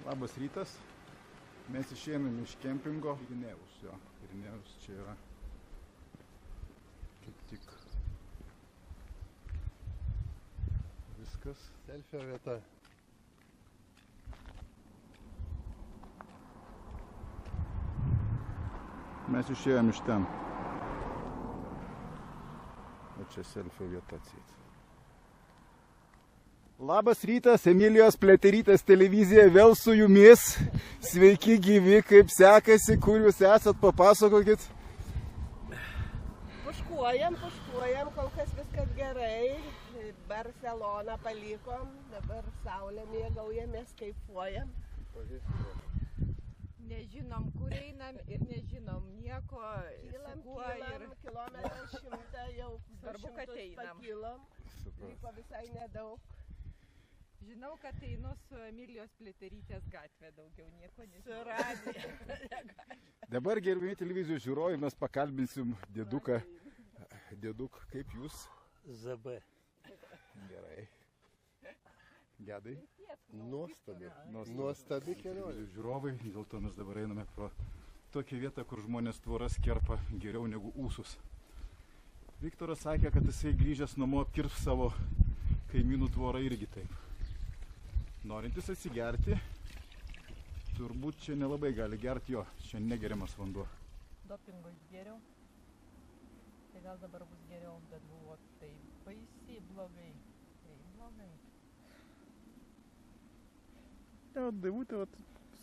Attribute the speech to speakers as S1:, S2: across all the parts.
S1: Labas rytas. Mes išėjome iš kempingo. Pirinėjus, jo. Pirinėjus čia yra kaip tik viskas.
S2: Selfio vieta.
S1: Mes išėjome iš ten. O čia selfio vieta atseit. Labas rytas, Emilijos Pliaterytės televizija vėl su jumis. Sveiki gyvi, kaip sekasi, kur jūs esat, papasakokit.
S3: Puškuojam, kol kas viskas gerai. Barceloną palikom, dabar saulę mėgaujamės, kaifuojam.
S4: Nežinom, kur einam ir nežinom nieko.
S3: Kylam, kilometrą 100 jau
S4: Svarbu, kad
S3: 200
S4: einam.
S3: pakilom. Liko visai nedaug.
S4: Žinau, kad einu su Emilijos Pliaterytės gatvė, daugiau nieko nežinau.
S3: Su radija.
S1: Dabar, gerbimi televizijos žiūrovai, mes pakalbinsim dėduką. Dėduk, kaip jūs?
S2: ZB.
S1: Gerai. Gedai?
S2: Nuostabi kelionė.
S1: Žiūrovai, dėl to mes dabar einame pro tokią vietą, kur žmonės tvoras kerpa geriau negu ūsus. Viktoras sakė, kad jisai grįžęs namo apkirps savo kaimynų tvorą irgi taip. Norintis atsigerti, turbūt čia nelabai gali gerti jo, čia negeriamas vanduo.
S4: Dopingo išgėriau, tai gal dabar bus geriau, bet buvo taip baisiai blogai.
S1: Ne, Daivutė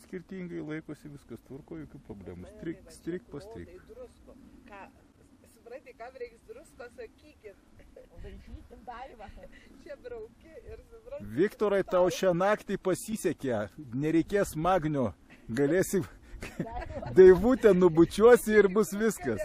S1: skirtingai laikosi, viskas tvarko, jokių problemų. Strik po strik.
S3: Ką, supranti, kam reiks drusko, sakykit.
S4: Laižytim Daivą.
S3: Čia brauki ir supranti.
S1: Viktorai, tau šią naktį pasisekė, nereikės magnio, galėsi Daivutę nubučiuosi ir bus viskas.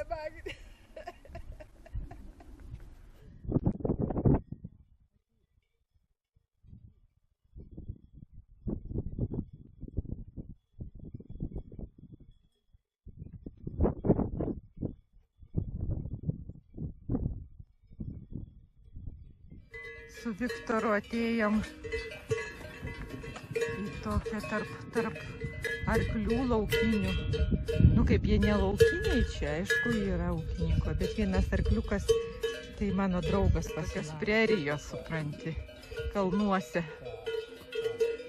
S4: Su Viktoru atėjom į tokią tarp arklių laukinių. Nu kaip jie ne laukiniai čia, aišku, yra ūkininko, bet vienas arkliukas, tai mano draugas tokios prerijos, supranti, kalnuose.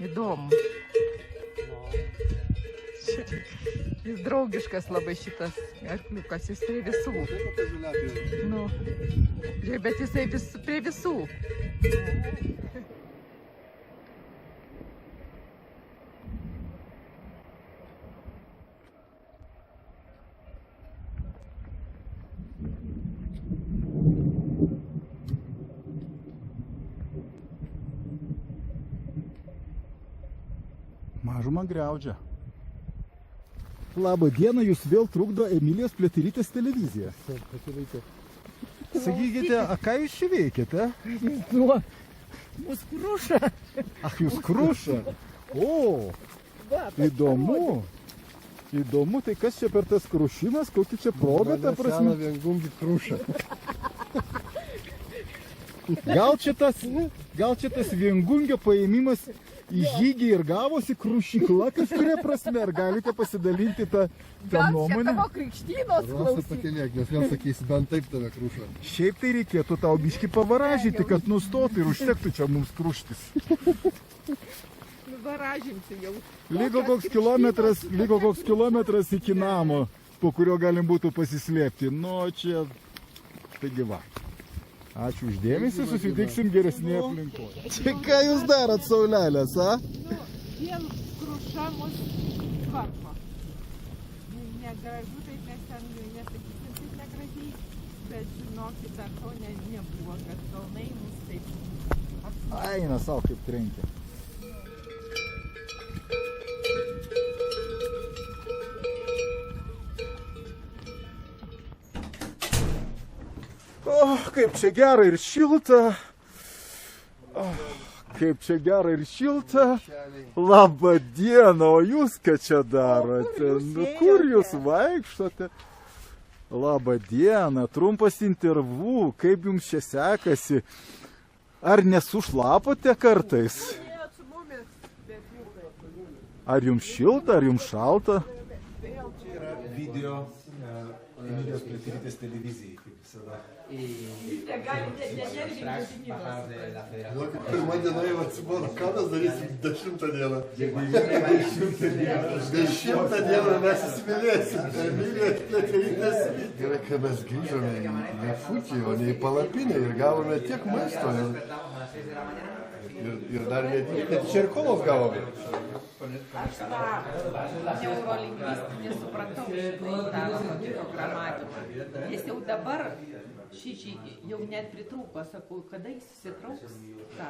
S4: Įdomu. Jis draugiškas labai šitas arkliukas, jis prie visų. Nu, bet jisai prie visų.
S1: Mažumą griaudžia. Labą dieną, jūs vėl trukdo Emilijos Pliaterytės televizija. Sakykite, a ką jūs čia veikiate?
S3: Mus kruša.
S1: Ach, jūs kruša. O, įdomu. Įdomu, tai kas čia per tas krušimas, kokį čia progą, ta prasme?
S2: Seną viengungį krušą.
S1: Gal čia tas viengungio paėmimas į žygį ir gavosi krušykla kažkuria prasme, ar galite pasidalinti tą nuomonę?
S4: Gal čia tavo krikštynos
S2: Rasa
S4: klausyk.
S2: pakeliek, nes vėl sakysi, bent taip tave krušą.
S1: Šiaip tai reikėtų tau biškį pavaražyti, kad nustotų ir užtektų čia mums kruštis.
S4: Varažinsiu jau.
S1: Liko koks kilometras iki namo, po kurio galim būtų pasislėpti. Nu, čia... Taigi va. Ačiū uždėmesį, susitiksim geresnėje aplinkoje. Čia ką jūs darot, saulelės, a?
S4: Vėl kruša mus tvarko. Negražu, taip mes ten nesakysim, taip negražiai, bet žinokit, dar to nebuvo, kad kalnai mus taip
S1: Eina savo kaip trenkia. O, kaip čia gera ir šilta. Kaip čia gera ir šilta. Labą dieną, o jūs ką čia darote? Kur jūs vaikštote? Labą dieną, trumpas interviu, kaip jums čia sekasi? Ar nesušlapote kartais? Ar jums šilta, ar jums šalta?
S5: Video Emilijos Pliaterytės televizijai, kaip visada.
S2: Pirmą dieną jau atsibūna, ką mes darysim 10 dieną. 10 dieną mes įsimylėsim. Emilijos Pliaterytės. Gerai, kai mes grįžome į Futį, o ne į palapinę ir gavome tiek maisto. Ir dar net čerkolos gavome.
S3: Aš tą neurolingvistinį supratau, žinai, tą programavimą. Nes jau dabar šį žygį jau net pritrūko, sakau, kada jis susitrauks tą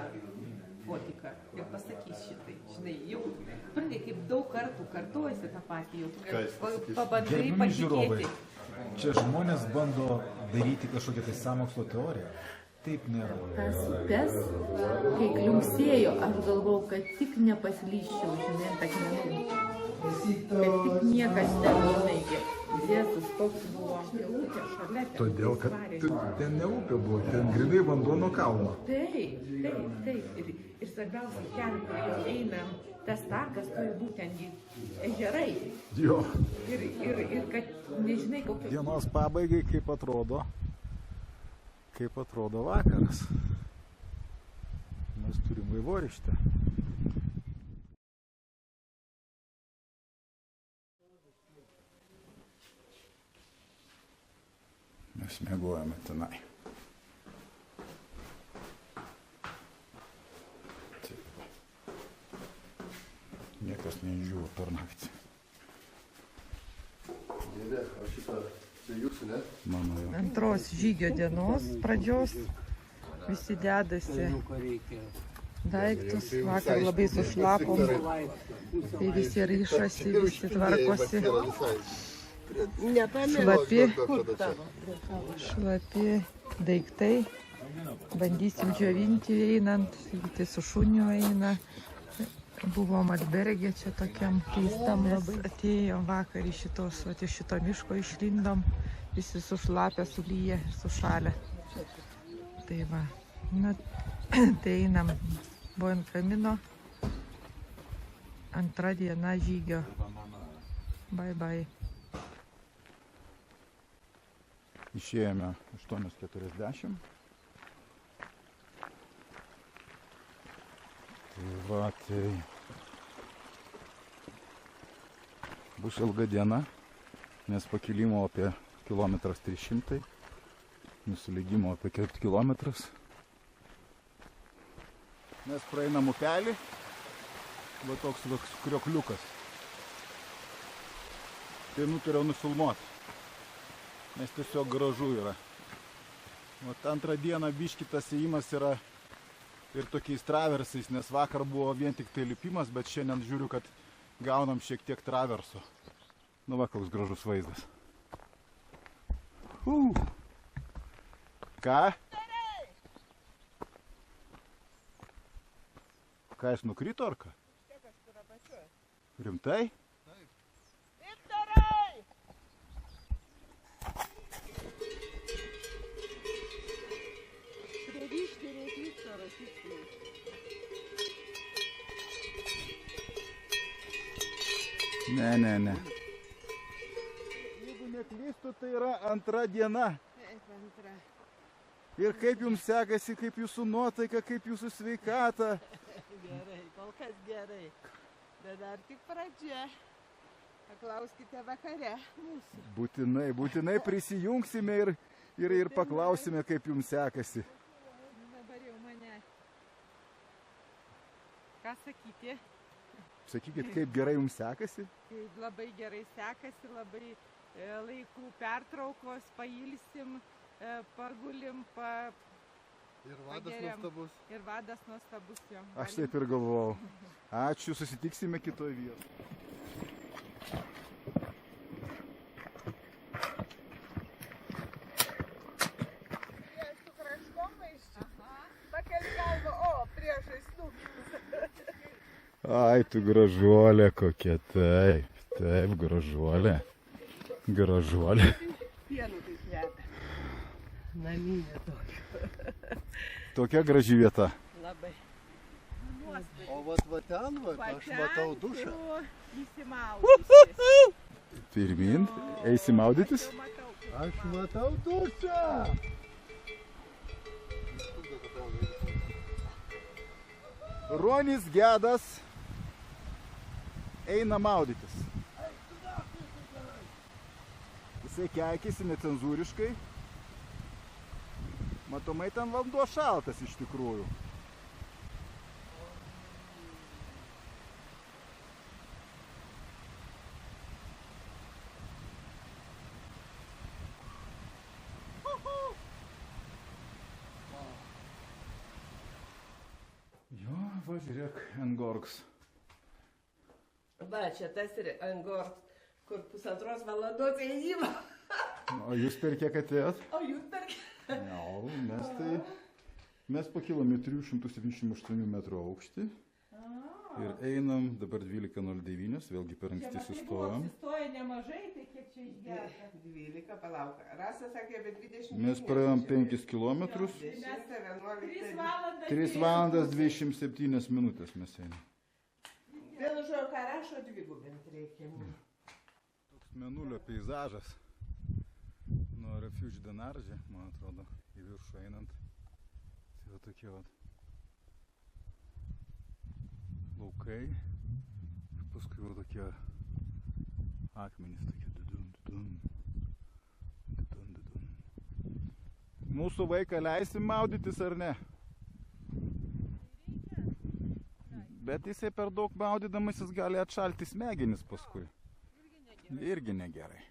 S3: fotiką ir pasakys šitai. Žinai, jau, pradė, kaip daug kartų kartuojasi tą patį, jau pabandai patikėti.
S5: Čia žmonės bando daryti kažkokią tai sąmokslo teoriją. Taip nėra.
S6: Tas upes, kai kliuksėjo, aš galvau, kad tik nepaslyščiau, žinai, ant akmenų. Kad tik niekas nenunaigė. Jėzus, koks buvo.
S5: Todėl, kad ten ne upė buvo, ten grynai vanduo nuo kalno.
S6: Taip. Ir svarbiausia, ten, kur jau einam, tas takas turi būtent ežerai.
S1: Jo.
S6: Ir kad nežinai, kokios...
S1: Dienos pabaigai, kaip atrodo vakaras. Mes turim vaivorykštę. Mes miegojame tenai. Taip. Niekas neišdžiūvo per naktį.
S2: Ne, o šitą, čia jūsų, ne?
S1: Mano jau.
S4: Antros žygio dienos pradžios visi dedasi daiktus. Vakar labai sušlapom, tai visi ryšasi, visi tvarkosi. Šlapi daiktai. Bandysim džiovinti einant, tai su šuniu eina. Buvom albergė čia tokiam keistam labai. Atėjom vakar iš šito miško išlindom, visi sušlapę, sulyję, sušalę. Tai va, tai einam Buen Camino. Antra diena žygio. Bye bye.
S1: Išėjome 8:40. Tai va, tai bus ilga diena, nes pakilimo apie 1,300 km, nusileidimo apie 4 km. Mes praeinam upelį, va toks kriokliukas. Tai nutariau nufilmuoti, nes tiesiog gražu yra. Vat antrą dieną biškitas įėjimas yra ir tokiais traversais, nes vakar buvo vien tik tai lipimas, bet šiandien žiūriu, kad gaunam šiek tiek traverso. Nu va, koks gražus vaizdas. Ką? Ką jis nukrito ar ką? Rimtai? Ne. Jeigu neklystu, tai yra antra diena. Ir kaip jums sekasi, kaip jūsų nuotaika, kaip jūsų sveikata?
S3: Gerai, kol kas gerai. Bet dar tik pradžia. Paklauskite vakare mūsų.
S1: Būtinai prisijungsime ir paklausime, kaip jums sekasi.
S4: Dabar jau mane. Ką sakyti?
S1: Sakykit, kaip gerai jums sekasi?
S4: Taip, labai gerai sekasi, labai laikų pertraukos, pailsim, pagulim,
S2: Ir vadas nuostabus.
S4: Ir vadas nuostabus jo.
S1: Aš taip ir galvojau. Ačiū, susitiksime kitoje vietoje.
S3: Su kraštovaizdžiu. Pakel galvą, priešais snukis.
S1: Ai, tu gražuolė kokia, taip, gražuolė. Gražuolė.
S3: Pienų taip veda. Naminė tokia.
S1: Tokia graži vieta.
S3: Labai.
S2: O va ten, aš matau dušą.
S1: Pirmin, eisi maudytis?
S2: Aš matau dušą.
S1: Ronis Gedas eina maudytis. Jisai keikėsi necenzūriškai. Matomai ten vanduo šaltas iš tikrųjų. Jo, va, žiūrėk, Engorks.
S7: Va, čia tas ir Engorks, kur 1,5 valandos ėjimo.
S1: O jūs per kiek atėjot?
S7: O jūs per kiek?
S1: No, mes pakilome 378 metrų aukštį ir einam dabar 12:09, vėlgi per anksti sustojom.
S4: Sustoja nemažai, tai kiek čia išgerta?
S7: 12, palauk. Rasa sakė apie 20
S1: Mes praėjom 5 kilometrus, 3 valandas 27 minutės mes einam.
S7: Vėl žodžiu, ką rašo dvigubint reikia.
S1: Toks Mėnulio peizažas nuo Refuge Denarže, man atrodo, į viršų einant. Tai va tokie va laukai ir paskui va tokie akmenys, tokie dudun. Mūsų vaiką leisim maudytis ar ne? Bet jisai per daug maudydamas jis gali atšalti smegenis paskui. Irgi negerai.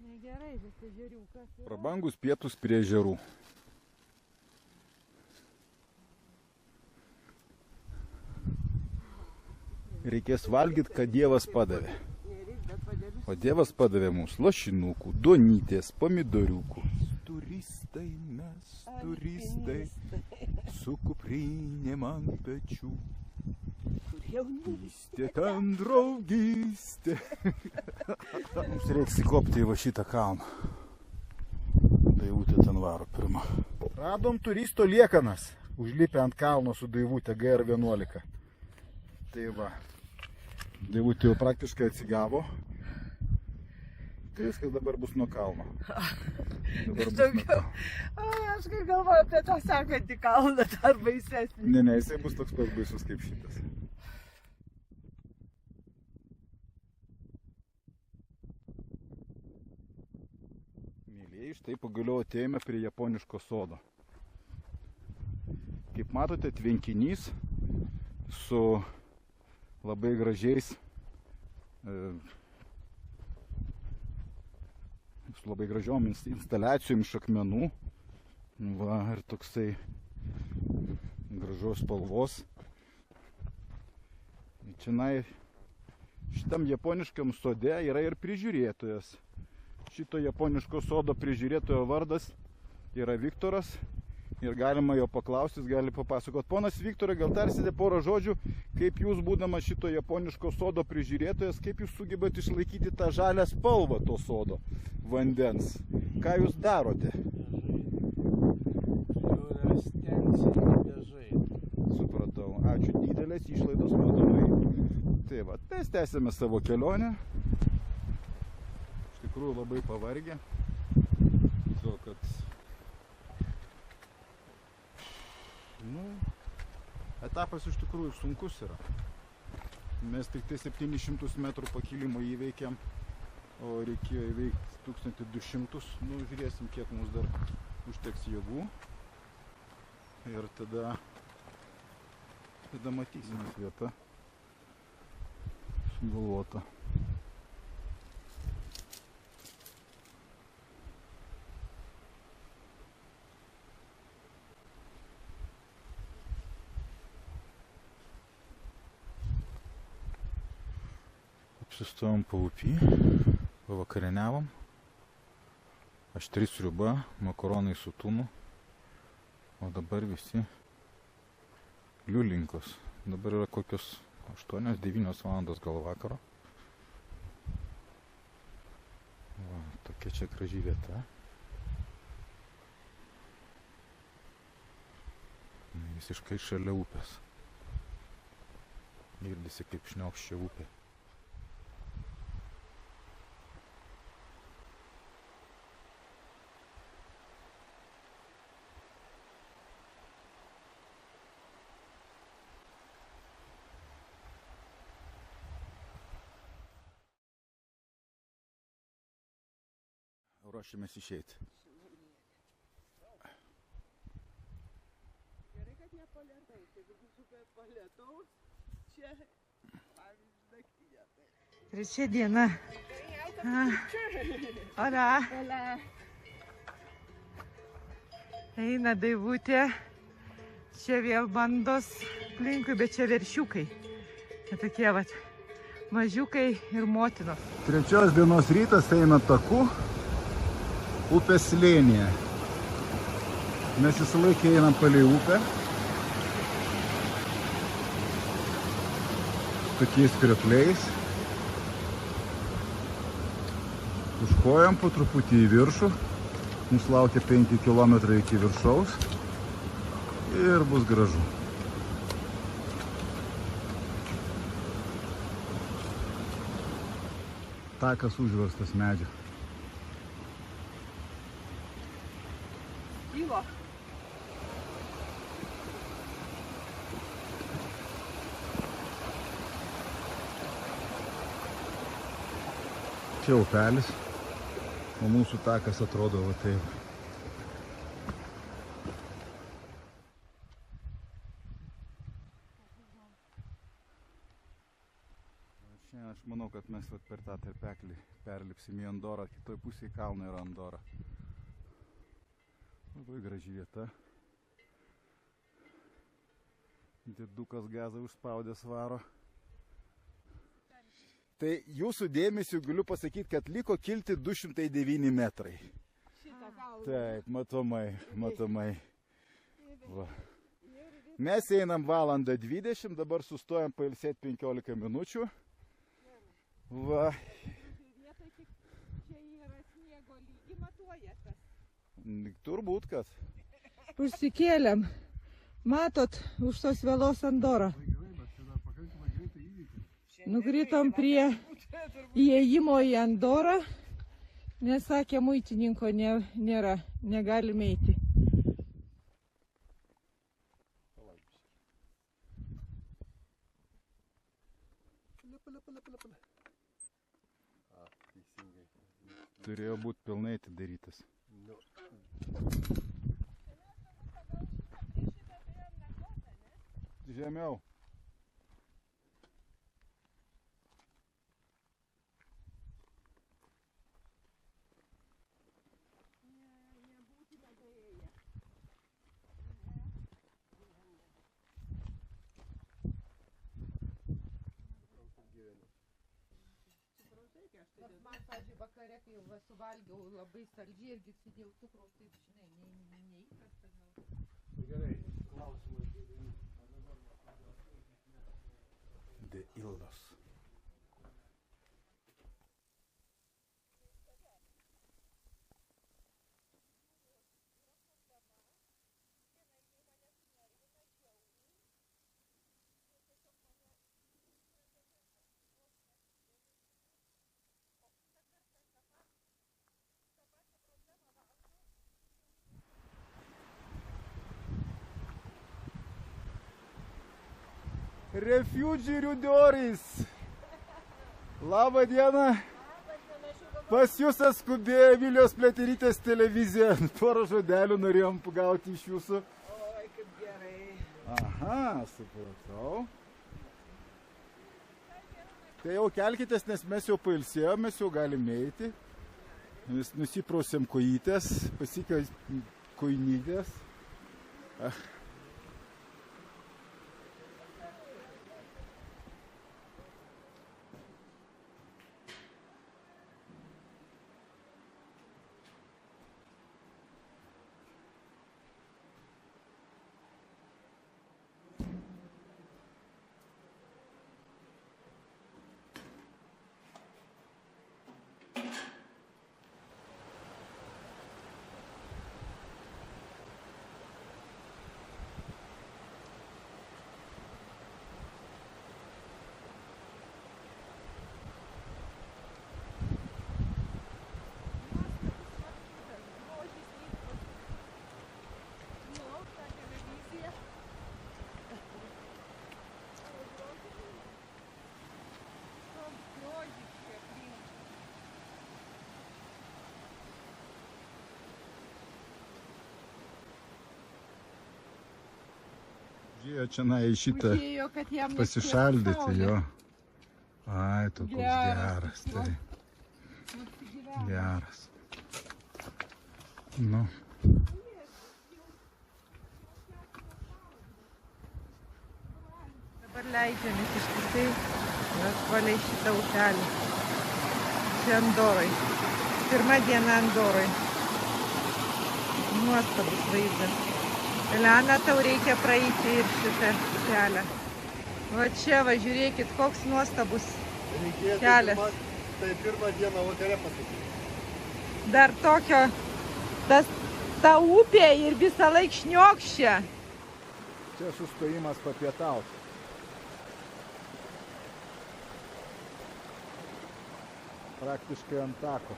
S4: Negerai, bet ežeriukas.
S1: Prabangus pietus prie ežerų. Reikės valgyti, ką Dievas padavė. O Dievas padavė mums lašinukų, duonytės, pomidoriukų. Turistai mes, turistai, su kuprinėm ant pečių. Jaunystė ten draugystė. Mums reiks įkopti į va šitą kalną. Daivutė ten varo pirmą. Radom turisto liekanas. Užlipę ant kalno su Daivutė GR11. Tai va. Daivutė jau praktiškai atsigavo. Tai viskas dabar bus nuo kalno.
S7: Aš kai galvoju apie tą sekantį kalną, dar baisesnį.
S1: Ne, jisai bus toks pats baisus kaip šitas. Mėlyjeji, štai pagaliau atėjome prie japoniško sodo. Kaip matote, tvenkinys su labai gražiais su labai gražiom instaliacijom iš akmenų. Va, ir toksai gražios spalvos. Čianai šitam japoniškam sode yra ir prižiūrėtojas. Šito japoniško sodo prižiūrėtojo vardas yra Viktoras. Ir galima jo paklausti, jis gali papasakoti. Ponas Viktorai, gal tarsite porą žodžių, kaip jūs, būdamas šito japoniško sodo prižiūrėtojas, kaip jūs sugebat išlaikyti tą žalią spalvą to sodo vandens? Ką jūs darote? Supratau. Ačiū, didelės išlaidos matomai. Tai va, mes tęsėme savo kelionę. Iš tikrųjų labai pavargę. To, kad etapas iš tikrųjų sunkus yra. Mes tik tai 700 metrų pakilimo įveikėm, o reikėjo įveikti 1200. Žiūrėsim, kiek mums dar užteks jėgų. Ir tada matysime vietą sugalvota. Sustojom paupy, pavakarieniavom, aštri sriuba, makaronai su tunu, o dabar visi liulinkos. Dabar yra kokios 8-9 valandos gal vakaro. Va, tokia čia graži vieta. visiškai šalia upės. Girdisi kaip šniokščia upė. Ruošiamės išeiti.
S7: Gerai, kad ne po lietaus. Jeigu bus upė po lietaus, čia, pavyzdžiui, naktyje.
S4: Trečia diena. Ola. Eina Daivutė. Čia vėl bandos aplinkui, bet čia veršiukai. Čia tokie vat mažiukai ir motinos.
S1: Trečios dienos rytas eina taku upės slėnyje. Mes visą laiką einam palei upę. Tokiais kriokliais. Užkojam po truputį į viršų. Mūsų laukia 5 km iki viršaus. Ir bus gražu. Takas užverstas medžio.
S7: Gyvo.
S1: Čia upelis, o mūsų takas atrodo va taip. Šiandien aš manau, kad mes vat per tą tarpeklį perlipsim į Andorą, kitoj pusėje kalno yra Andora. Labai graži vieta. Dėdukas gazą užspaudęs varo. Tai jūsų dėmesiu galiu pasakyti, kad liko kilti 209 metrai. Taip, matomai. Va. Mes einam 1:20, dabar sustojam pailsėti 15 minučių. Va.
S7: Čia yra sniego lygį, matuojate.
S1: Turbūt, kad.
S4: Užsikėlėm. Matot, už tos vėlos Andorą. Nukritom prie įėjimo į Andorą, nes sakė, muitininko nėra, negalime eiti.
S1: Turėjo būti pilnai atidarytas. Žemiau.
S6: Man, pavyzdžiui, vakare, kai jau suvalgiau labai saldžiai irgi sėdėjau cukraus, taip, žinai, neįprasta gal.
S2: Gerai, klausimas.
S1: De Ildos. Refugee Riudoris. Labą dieną. Pas jūs atskubėjo Vilijos Pliaterytės televizija. Porą žodelių norėjom pagauti iš jūsų.
S7: Oi, kaip gerai.
S1: Aha, supratau. Tai jau kelkitės, nes mes jau pailsėjom, mes jau galime eiti. Mes nusiprausėm kojytės, pasikė kojinytės. Žiūrėjo čia į šitą
S3: Užėjo, kad jam
S1: pasišaldyti
S3: nespės
S1: jo. Ai, tu koks geras, tai
S3: saulė.
S1: geras. Nu.
S4: Dabar leidžiamės ištisai palei šitą upelį. Čia Andoroj. Pirma diena Andoroj. Nuostabus vaizdas. Elena, tau reikia praeiti ir šitą kelią. Va čia, va, žiūrėkit, koks nuostabus kelias.
S2: Tai pirmą dieną vakare pasakyti.
S4: Dar tokio, ta upė ir visą laik šniokščia.
S1: Čia sustojimas papietauti. Praktiškai ant tako.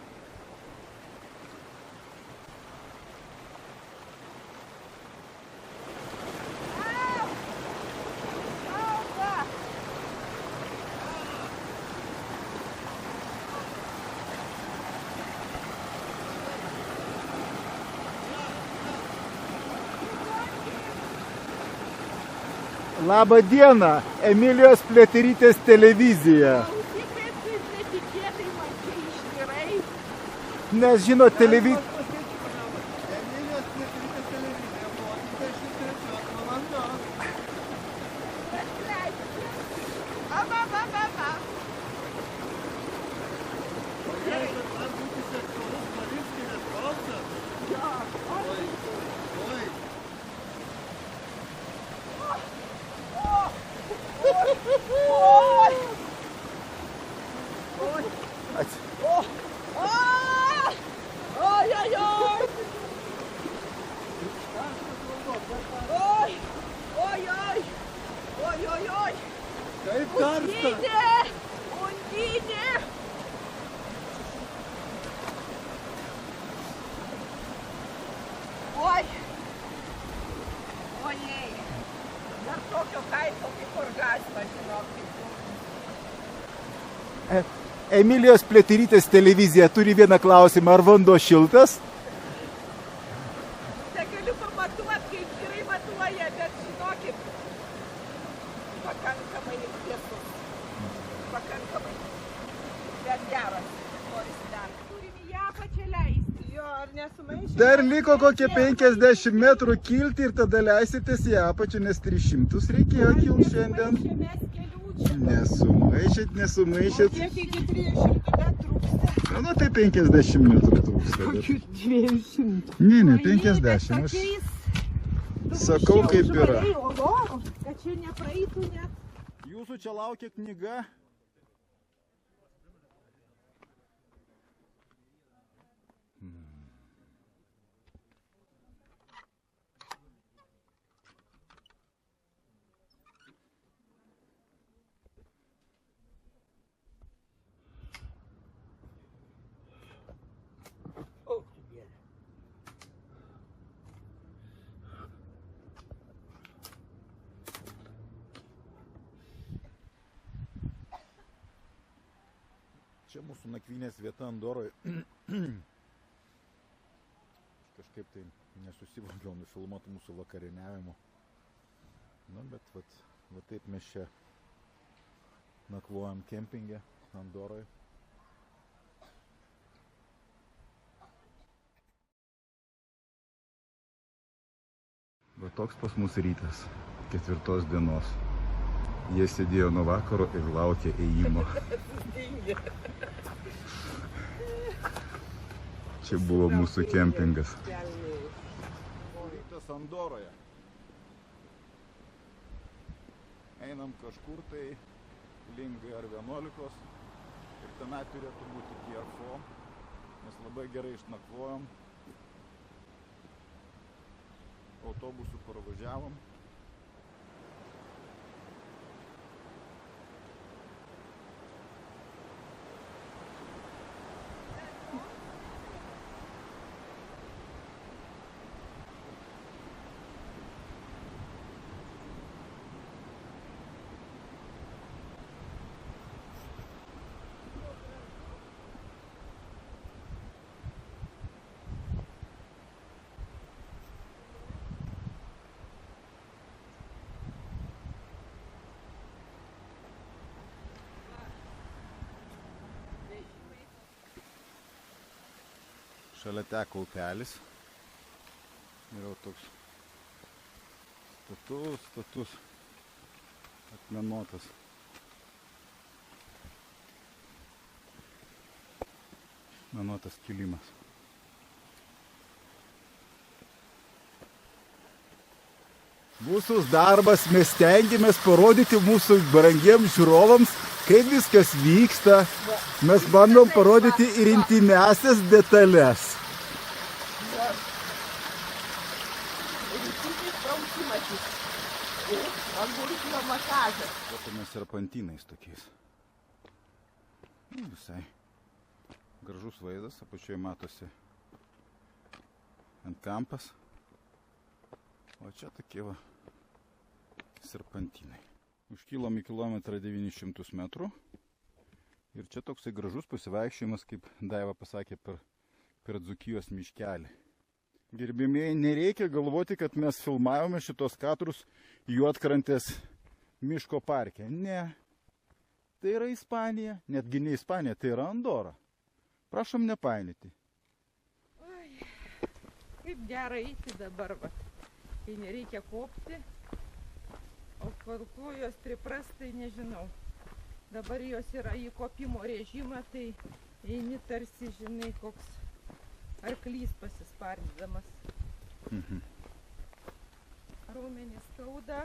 S1: Labą dieną, Emilijos Pliaterytės televizija. Nes žinot,
S2: Emilijos Pliaterytės televizija buvo 23 valandos. Jeigu dar būtų seksualus Malinskienės balsas. Oi. Kaip karsta.
S3: Undinė! Oi! Ojei! Dar tokio kaifo kaip orgazmas, žinokit.
S1: Emilijos Pliaterytės televizija turi vieną klausimą, ar vanduo šiltas?
S3: Negaliu pamatuot, kaip gerai matuoja, bet žinokit, pakankamai tiesus. Pakankamai. Bet geras. Norisi dar. Turim į ją pačią leisti. Jo, ar nesumaišė?
S1: Dar liko kokie 50 metrų kilti ir tada leisitės į apačią, nes 300 reikėjo kilti šiandien. Nesumaišėt.
S3: Kiek iki 300 metrų trūksta?
S1: Nu, tai 50 metrų trūksta.
S3: Kokių 200?
S1: Ne, 50. Aš sakau, kaip yra.
S3: Kad čia nepraeitų net.
S1: Jūsų čia laukia knyga. Čia mūsų nakvynės vieta Andoroj. Kažkaip tai nesusivokiau nufilmuoti mūsų vakarieniavimo. Na, bet va taip mes čia nakvojam kempinge Andoroj. Va toks pas mus rytas, 4 dienos. Jie sėdėjo nuo vakaro ir laukė ėjimo. Čia buvo mūsų kempingas. Rytas Andoroje. Einam kažkur tai link GR11 ir tenai turėtų būti Kierfo. Mes labai gerai išnakvojom. Autobusu parvažiavom. Šalia teka upelis. Ir jau toks status akmenuotas. Akmenuotas kilimas. Mūsų darbas, mes stengiamės parodyti mūsų brangiems žiūrovams, kaip viskas vyksta. Mes bandom parodyti ir intimiausias detalės. Kopėme serpantynais tokiais. Visai gražus vaizdas, apačioje matosi ant kampas. O čia tokie va serpantynai. Užkilom į 1,900 metrų. Ir čia toksai gražus pasivaikščiojimas, kaip Daiva pasakė, per Dzūkijos miškelį. Gerbėmieji, nereikia galvoti, kad mes filmavome šitos kadrus Juodkrantės miško parke. Ne. Tai yra Ispanija. Netgi ne Ispanija, tai yra Andora. Prašom nepainyti.
S4: Oi, kaip gerai eiti dabar, va. Kai nereikia kopti, o kol kojos pripras, tai nežinau. Dabar jos yra į kopimo režimą, tai eini tarsi, žinai, koks arklys pasispardydamas. Raumenys skauda.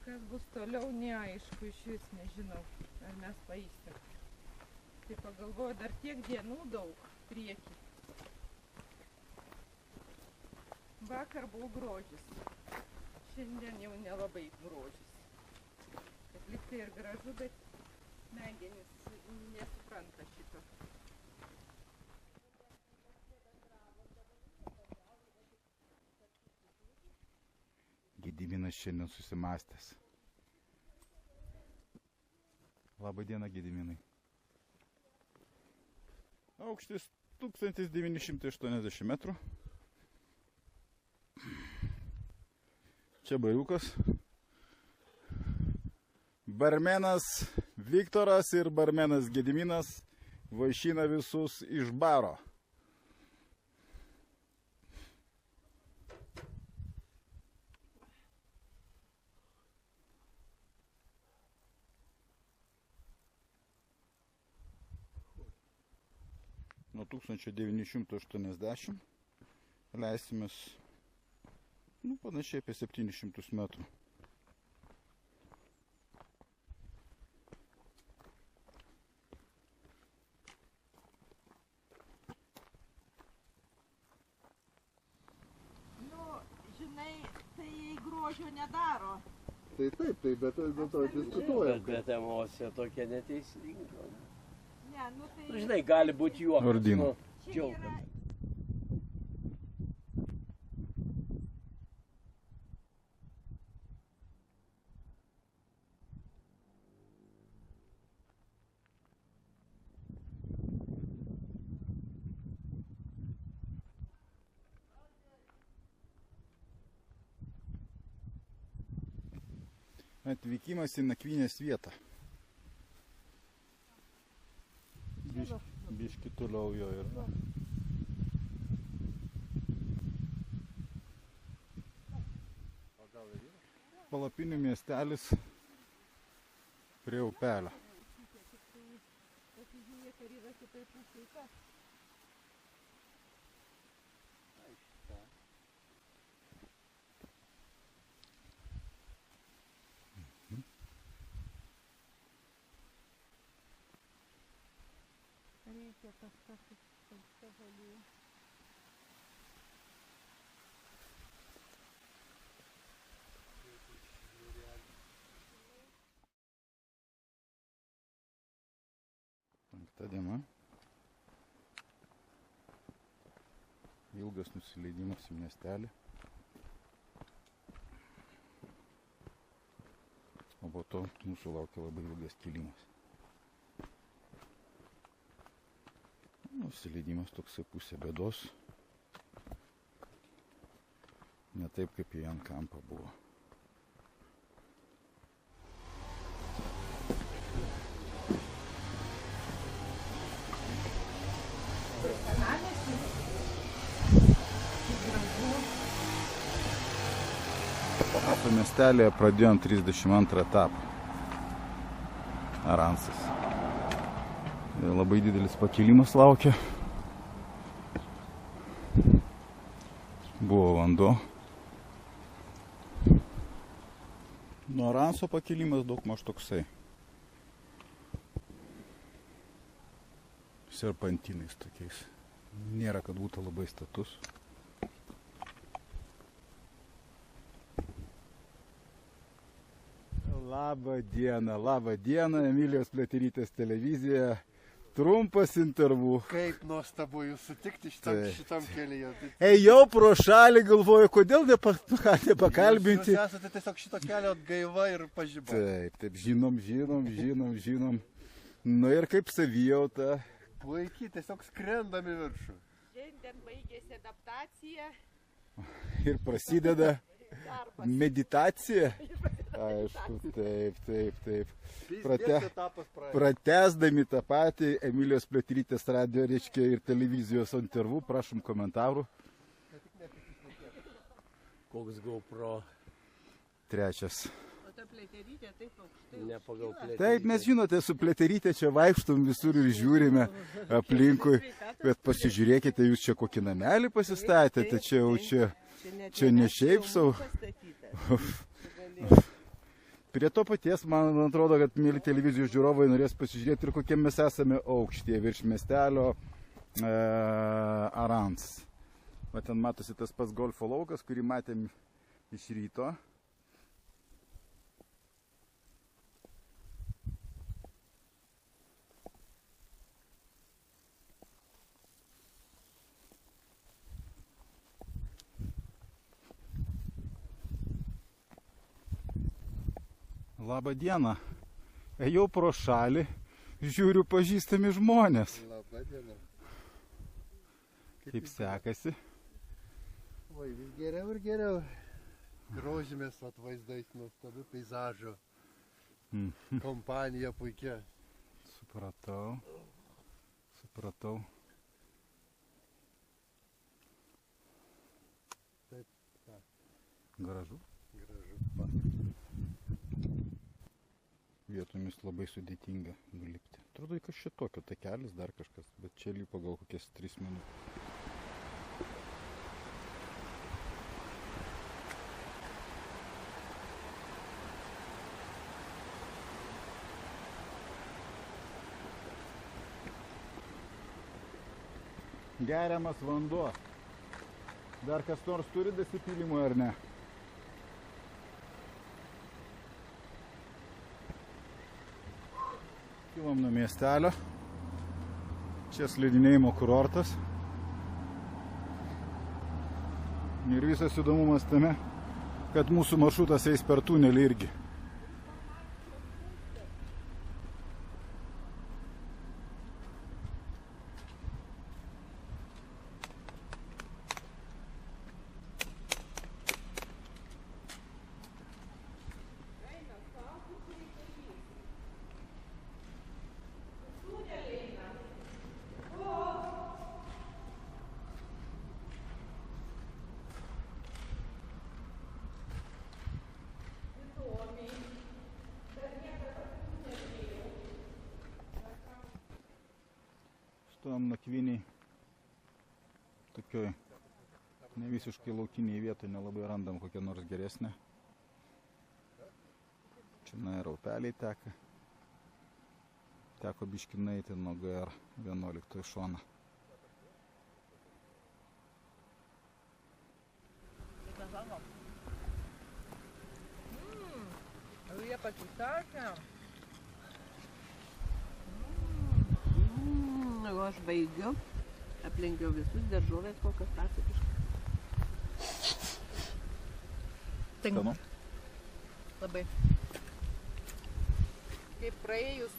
S4: Kas bus toliau, neaišku, iš vis nežinau, ar mes paeisim. Tai pagalvoju, dar tiek dienų daug priekį. Vakar buvo grožis, šiandien jau nelabai grožis. Kad liktai ir gražu, bet smegenys nesupranta šito.
S1: Gediminas šiandien susimastęs. Labą dieną, Gediminai. Aukštis 1980 metrų. Čia bariukas. Barmenas Viktoras ir barmenas Gediminas vaišina visus iš baro. Nuo 1980 leisimės panašiai apie 700 metrų.
S4: Nu, žinai, tai grožio nedaro.
S2: Tai taip, bet dėl to diskutuojam.
S8: Bet emocija tokia neteisinga.
S4: Ne, nu tai...
S8: Žinai, gali būti juokas.
S1: Ordino.
S8: Džiaugas.
S1: Atvykimas į nakvynės vietą. Biški toliau jo yra. Palapinių miestelis prie upelio.
S4: Reikia kažkas žalių.
S1: Penkta diena. Ilgas nusileidimas į miestelį. O po to mūsų laukia labai ilgas kilimas. Nusileidimas toksai pusė bėdos. Ne taip, kaip į ant kampą buvo. Aranso miestelėje pradėjom 32 etapą. Aransas. Labai didelis pakilimas laukia. Buvo vanduo. Nuo Aranso pakilimas daugmaž toksai. Serpantinais tokiais. Nėra, kad būtų labai status. Labą dieną, Emilijos Pliaterytės televizija. Trumpas interviu.
S2: Kaip nuostabu jūs sutikti šitam kelyje.
S1: Ėjau pro šalį, galvoju, kodėl nepakalbinti.
S2: Jūs esate tiesiog šito kelio atgaiva ir pažyba.
S1: Taip, žinom. Nu ir kaip savijauta.
S2: Puikiai, tiesiog skrendam į viršų.
S3: Šiandien baigėsi adaptacija.
S1: Ir prasideda meditacija. Aišku, taip. Pratęsdami tą patį Emilijos Pliaterytės radijo, reiškia, ir televizijos interviu, prašom komentarų.
S8: Koks GoPro.
S1: Trečias.
S7: O ta Pliaterytė taip aukštai.
S8: Ne pagal Pliaterytę.
S1: Taip, mes žinote, su Pliaterytė čia vaikštom visur ir žiūrime aplinkui, bet pasižiūrėkite, jūs čia kokį namelį pasistatėte, čia ne šiaip sau. Prie to paties, man atrodo, kad mėly televizijos žiūrovai norės pasižiūrėti ir kokie mes esame aukštyje virš miestelio Arans. Va ten matosi tas pats golfo laukas, kurį matėm iš ryto. Labą dieną. Ėjau pro šalį, žiūriu pažįstami žmonės.
S2: Labą dieną.
S1: Kaip sekasi?
S2: Oi, vis geriau ir geriau. Grožimės atvaizdais nuostabių peizažų. Kompanija puikia.
S1: Supratau.
S2: Taip, ta.
S1: Gražu. Vietomis labai sudėtinga nulipti. Atrodo, kas čia tokio, takelis dar kažkas, bet čia lipo gal kokias 3 minutės. Geriamas vanduo. Dar kas nors turi dasipylimo ar ne? Kilom nuo miestelio. Čia slidinėjimo kurortas. Ir visas įdomumas tame, kad mūsų maršrutas eis per tunelį irgi. Stovim nakvyniai tokioj ne visiškai laukiniai vietoj, nelabai randam kokią nors geresnę. Čia ir upeliai teka. Teko biškį nueiti nuo GR 11 šoną.
S4: Jie pasisakė.
S7: O aš baigiu, aplenkiau visus daržovės, kokios pasakiškas.
S4: Tinka. Labai. Kaip praėjus,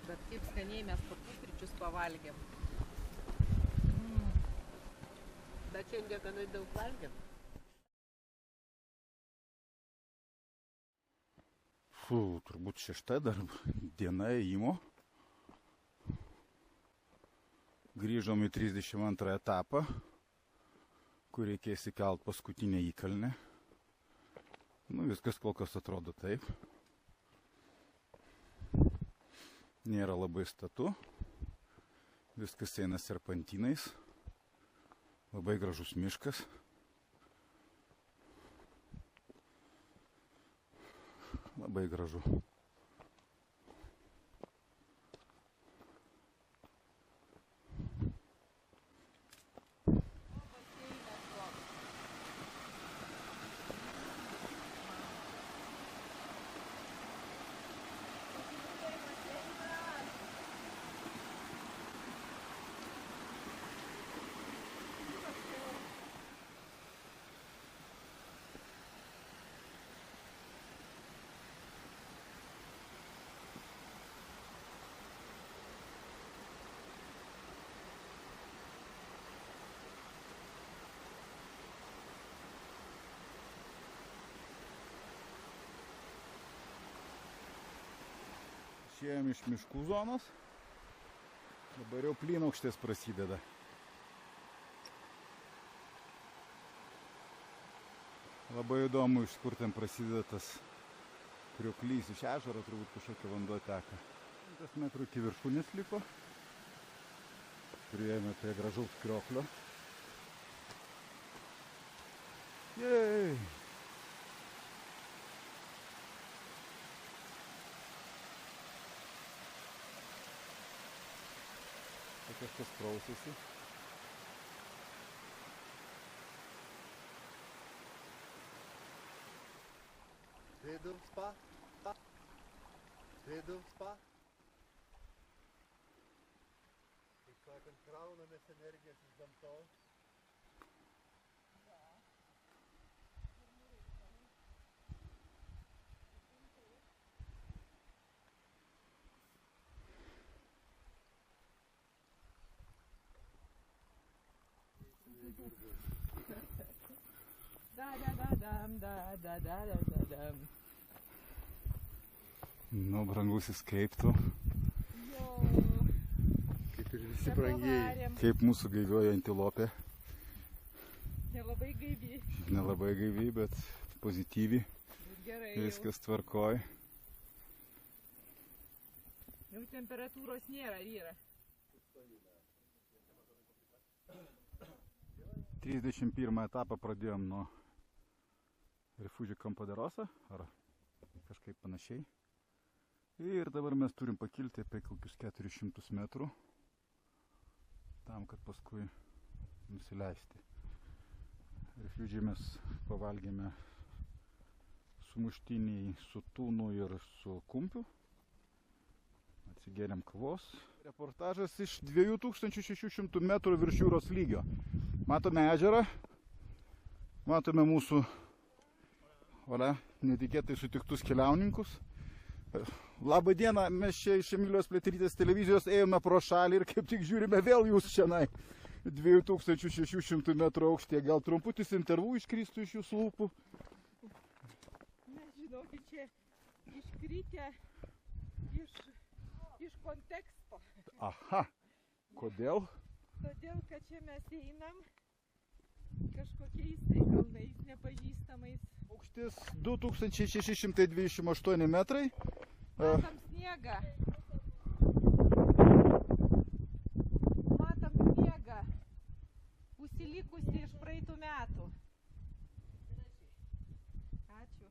S4: bet kaip skaniai mes po pusryčius pavalgėm.
S7: Bet šiandien kanai daug valgėm.
S1: Turbūt 6 dar diena ėjimo. Grįžom į 32 etapą, kur reikės įkelt paskutinę įkalnę. Nu, viskas kol kas atrodo taip. Nėra labai statu. Viskas eina serpantynais. Labai gražus miškas. Labai gražu. Išėjom iš miškų zonos. Dabar jau plynaukštės prasideda. Labai įdomu, iš kur ten prasideda tas krioklys. Iš ežero turbūt kažkokio vanduo teka. 100 metrų iki viršūnės liko. Priėjome prie gražaus krioklio. Jej! Kažkas prausėsi.
S2: Sėdam spa. Sėdam spa. Kaip sakant, kraunamės energijas iš gamtos.
S1: Nu, brangusis, kaip tu?
S2: Kaip ir visi brangieji.
S1: Kaip mūsų gaivioji antilopė.
S4: Nelabai gaivi.
S1: Nelabai gaivi, bet pozityvi.
S4: Gerai.
S1: Viskas tvarkoj.
S4: Jau temperatūros nėra, vyra.
S1: 31 etapą pradėjom nuo Refugio Campo de Rosa, ar kažkaip panašiai. Ir dabar mes turim pakilti apie kokius 400 metrų, tam, kad paskui nusileisti. Refugio mes pavalgėme sumuštiniai su tūnu ir su kumpiu. Atsigėrėm kavos. Reportažas iš 2600 metrų virš jūros lygio. Matome ežerą, matome mūsų netikėtai sutiktus keliauninkus. Labą dieną, mes čia iš Emilijos Pliaterytės televizijos ėjome pro šalį ir kaip tik žiūrime vėl jūs šiandien 2600 metrų aukštyje. Gal trumputis intervų iškristų iš jūsų lūpų?
S4: Mes žinokit, čia iškritę iš konteksto.
S1: Aha, kodėl?
S4: Todėl, kad čia mes einam kažkokiais tai kalnais nepažįstamais.
S1: Aukštis 2628 metrai.
S4: Matom sniegą. Matom sniegą. Užsilikusi iš praeitų metų. Ačiū.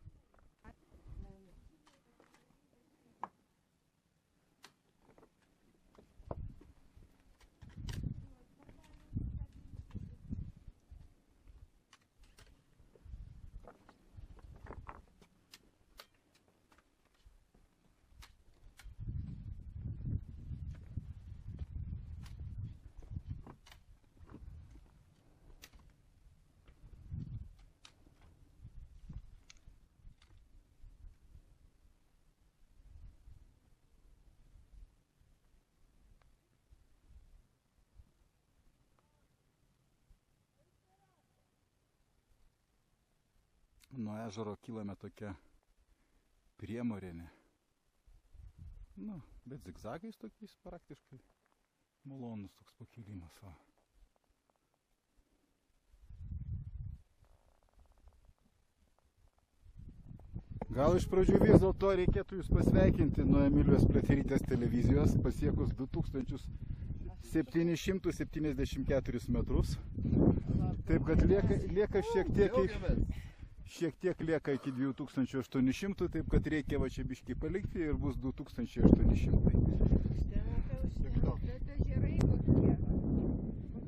S1: Nuo ežero kylame tokia priemorėnė. Nu, bet zigzagais tokiais praktiškai malonus toks pakilimas. Va. Gal iš pradžių vis dėlto reikėtų jūs pasveikinti nuo Emilijos Pliaterytės televizijos, pasiekus 2774 metrus. Taip, kad lieka šiek tiek lieka iki 2800, taip kad reikia va čia biškį palikti ir bus 2800.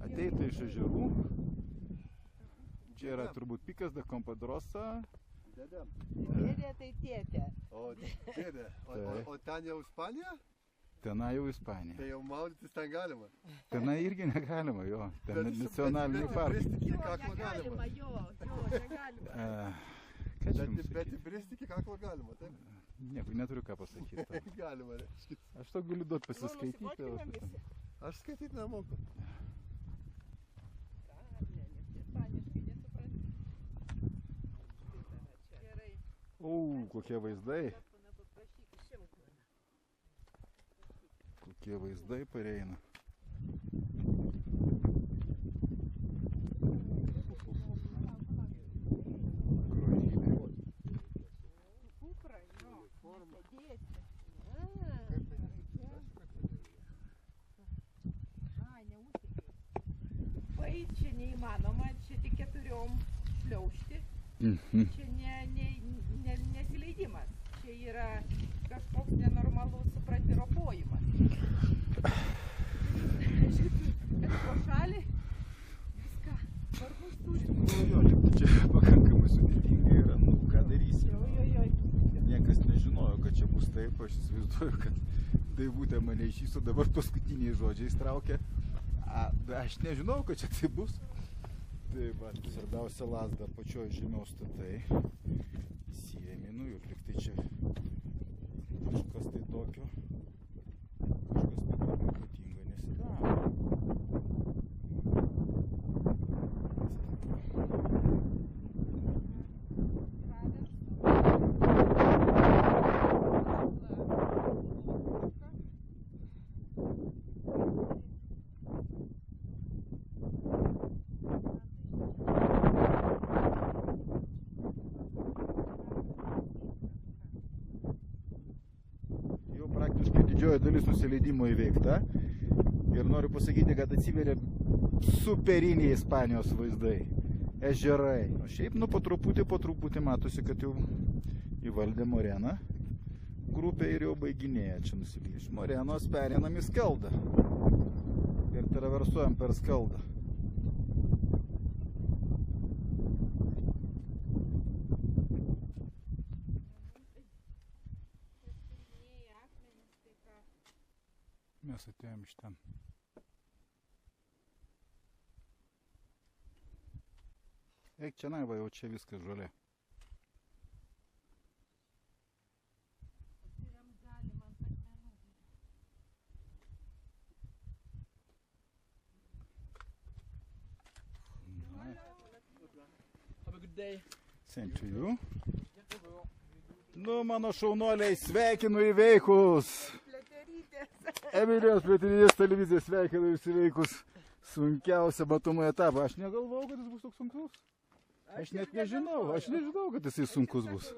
S1: Ateita iš ežerų. Čia yra turbūt Pikas de Kompadrosa.
S7: Dėdė tai tėtė.
S2: O dėdė, o ten jau Ispanija?
S1: Tenai jau Ispanija.
S2: Tai jau maudytis ten galima?
S1: Tenai irgi negalima, jo. Ten nacionaliniai parkai.
S2: Iki kaklo galima.
S7: Jo, negalima.
S2: Bet įbristi iki kaklo galima, taip?
S1: Nieko, neturiu ką pasakyti.
S2: Galima, reiškia.
S1: Aš to galiu duoti pasiskaityti.
S2: Aš skaityti nemoku.
S1: O, kokie vaizdai. Kokie vaizdai pareina.
S3: Vai, čia neįmanoma, čia tik 4 pliaušti. Čia nesileidimas. Čia yra kažkoks nenormalus supratiropojimas. Bet po šalį viską svarbus turi.
S1: Čia pakankamai sudėtinga yra, ką darysim. Niekas nežinojo, kad čia bus taip, aš įsivaizduoju, kad Daivutė mane iš viso dabar paskutiniai žodžiais traukia. Aš nežinau, kad čia tai bus. Tai va, svarbiausia lazda pačioj žemiau statai. Siemi, nu ir liktai čia kažkas tai tokio ypatingo nesidaro. Praktiškai didžioji dalis nusileidimo įveikta ir noriu pasakyti, kad atsiveria superiniai Ispanijos vaizdai, ežerai. O šiaip po truputį matosi, kad jau įvaldė Moreną grupė ir jau baiginėja čia nusileidimą. Iš Morenos pereinam į Skaldą ir traversuojam per Skaldą. Mes atėjom iš ten. Eik čia, va, jau čia viskas žolė.
S8: Have a good day.
S1: Same to you. Nu, mano šaunuoliai, sveikinu įveikus. Emilijos Pliaterytės televizija sveikina jūs įveikus sunkiausią matomąjį etapą. Aš negalvojau, kad jis bus toks sunkus. Aš net nežinau, kad jisai sunkus bus.
S7: Ką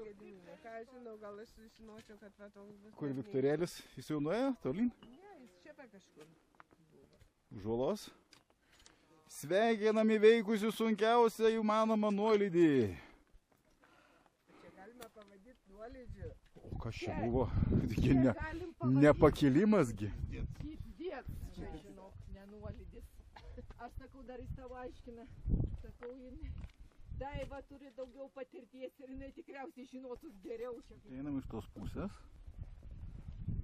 S7: žinau, gal aš žinočiau, kad va toks bus.
S1: Kur Viktorėlis? Jis jau nuėjo tolyn?
S7: Ne, jis čia kažkur.
S1: Žulos. Sveikinam įveikusių sunkiausią įmanomą nuolydį.
S7: Čia galime pavadyti nuolydžiu.
S1: O kas čia buvo? Nepakilimasgi.
S3: Dėt, čia žinok, nenuolydis. Aš sakau, dar jis tavo aiškina. Sakau, Daiva turi daugiau patirties ir jinai tikriausiai žinotus geriau.
S1: Einam iš tos pusės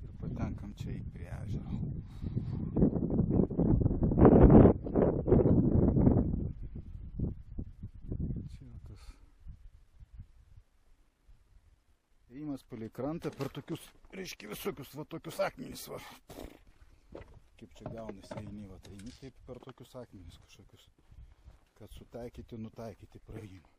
S1: ir patenkam čia į prie ežero. Čia tas ėjimas palei krantą per tokius, reiškia, visokius va tokius akmenis. Va. Kaip čia gaunasi eini, va, tai eini kaip per tokius akmenis kažkokius, kad sutaikyti, nutaikyti praėjimą.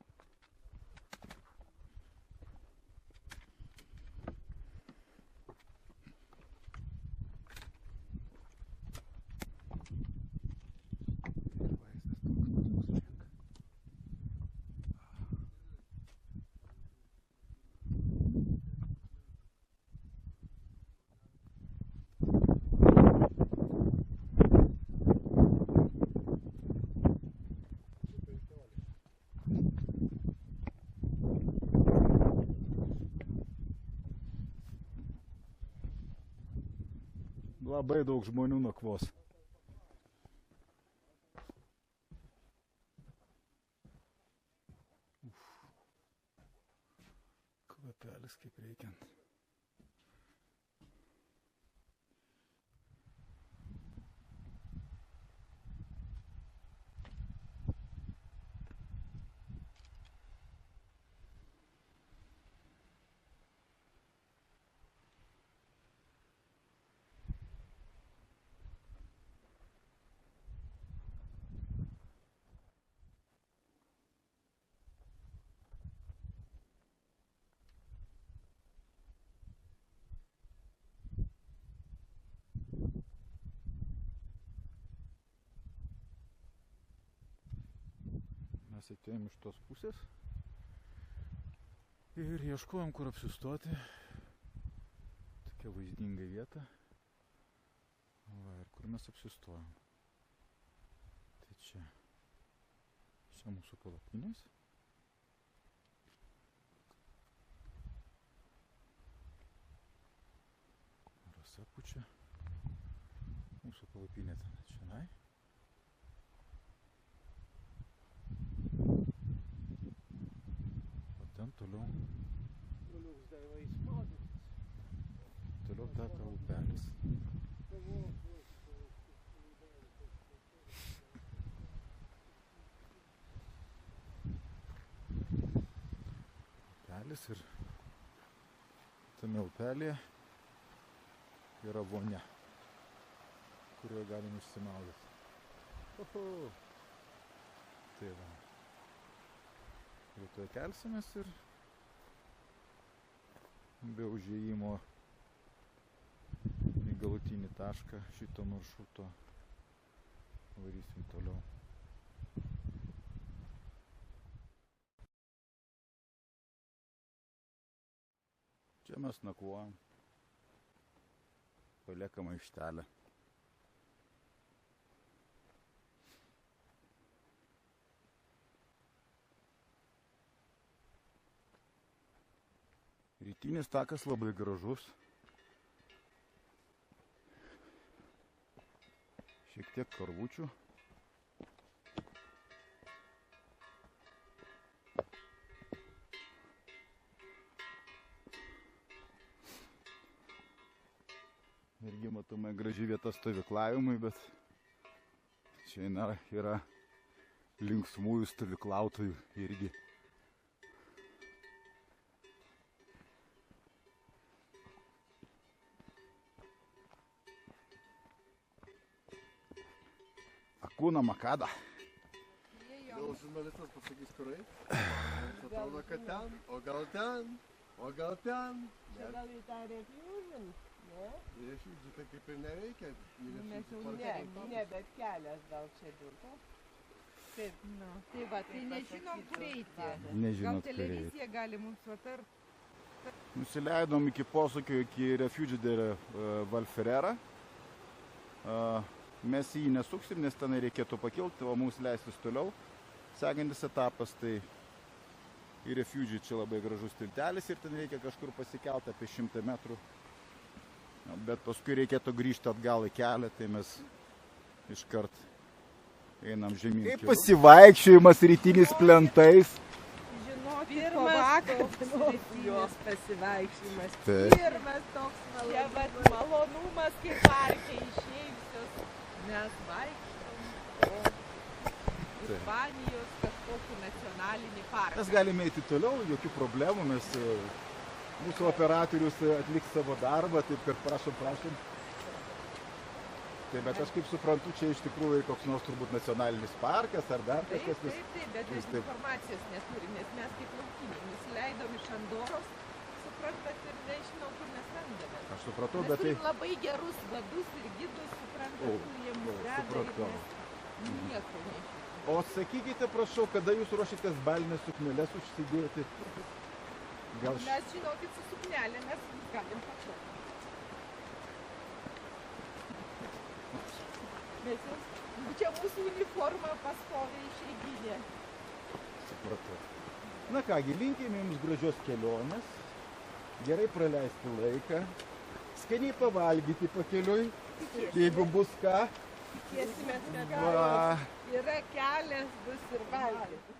S1: Labai daug žmonių nakvos. Kvapelis kaip reikiant. Mes atėjom iš tos pusės ir ieškojom, kur apsistoti. Tokia vaizdinga vieta. Va, ir kur mes apsistojom. Tai čia mūsų palapinės. Rasa pučia. Mūsų palapinė ten čionai. Ten toliau teka upelis. Upelis ir tame upelėje yra vonia, kurioje galim išsimaudyti. Tai va. Rytoj kelsimės ir be užėjimo į galutinį tašką šito maršruto varysim toliau. Čia mes nakvojam, paliekam aikštelę. Rytinis takas labai gražus. Šiek tiek karvučių. Irgi matome graži vieta stovyklavimui, bet čia yra linksmųjų stovyklautojų irgi. Hakuna Makada.
S2: Gal žurnalistas pasakys, kur eit? Atrodo, kad ten, o gal ten, o gal ten.
S7: Čia gal į tą refugium, ne?
S2: Refugium tai kaip ir neveikia.
S7: Mes jau ne, bet kelias gal čia dėl to. Taip,
S4: Tai va, tai nežinom, kur eiti.
S1: Nežinot,
S4: Gal televizija gali mums patart.
S1: Nusileidom iki posūkio, iki Refugium de Valferrera. Mes jį nesuksim, nes tenai reikėtų pakilti, o mums leistis toliau. Sekantis etapas, tai į Refugium čia labai gražus tiltelis ir ten reikia kažkur pasikelti apie 100 metrų. Bet paskui reikėtų grįžti atgal į kelią, tai mes iškart einam žemyn. Kaip pasivaikščiojimas rytinis plentais.
S7: pirmas toks pasivaikščiojimas. Pirmas toks malonumas.
S3: Čia vat malonumas, kaip parke išėjusios. Mes vaikštom Ispanijos kažkokį nacionalinį parką.
S1: Mes galime eiti toliau, jokių problemų, mūsų operatorius atliks savo darbą, taip kad prašom. Tai bet aš kaip suprantu, čia iš tikrųjų koks nors turbūt nacionalinis parkas ar dar kažkas.
S3: Taip, bet mes informacijos neturim, nes mes kaip laukiniai nusileidom iš Andoros, suprantat, ir nežinau, kur mes randame.
S1: Aš supratau,
S3: mes
S1: bet tai...
S3: turim labai gerus vadus ir gidus, suprantat, kurie mus veda ir mes nieko nežinome.
S1: O sakykite, prašau, kada jūs ruošitės balinės sukneles užsidėti?
S3: Mes žinokit, su suknelė mes galim pačioti. Čia mūsų uniforma pastoviai išeiginė.
S1: Supratau. Na kągi, linkime jums gražios kelionės, gerai praleisti laiką, skaniai pavalgyti pakeliui Jeigu bus ką,
S7: Tikėsimės, kad
S1: va,
S7: yra kelias, bus ir valgyti.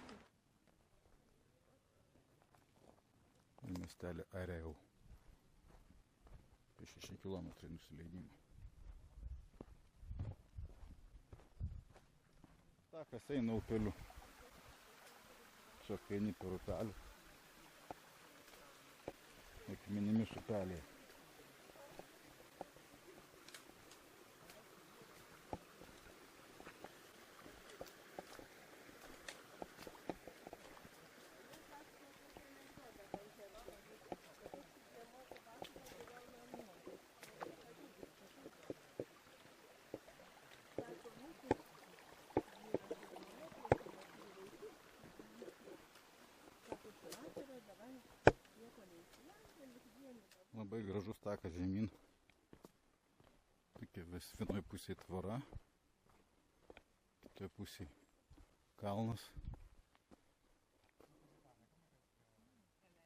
S1: į miestelį Areu. 6 km nusileidimo. Takas eina upeliu. Tiesiog eini per upelį. Akmenimis upelėje. Labai gražus takas žemyn. Tokia vis vienoje pusėje tvora, kitoje pusėje kalnas.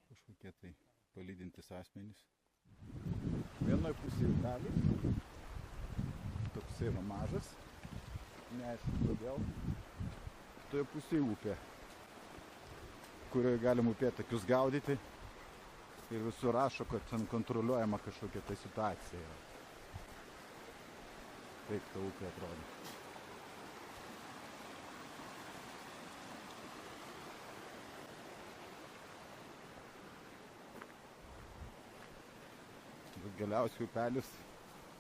S1: Kažkokie tai palydintys asmenys. Vienoje pusėje upelis, toksai va mažas, neaišku kodėl. Kitoje pusėje upė, kurioje galim upėtakius gaudyti. Ir visur rašo, kad ten kontroliuojama kažkokia tai situacija yra. Taip ta upė atrodo. Bet galiausiai upelis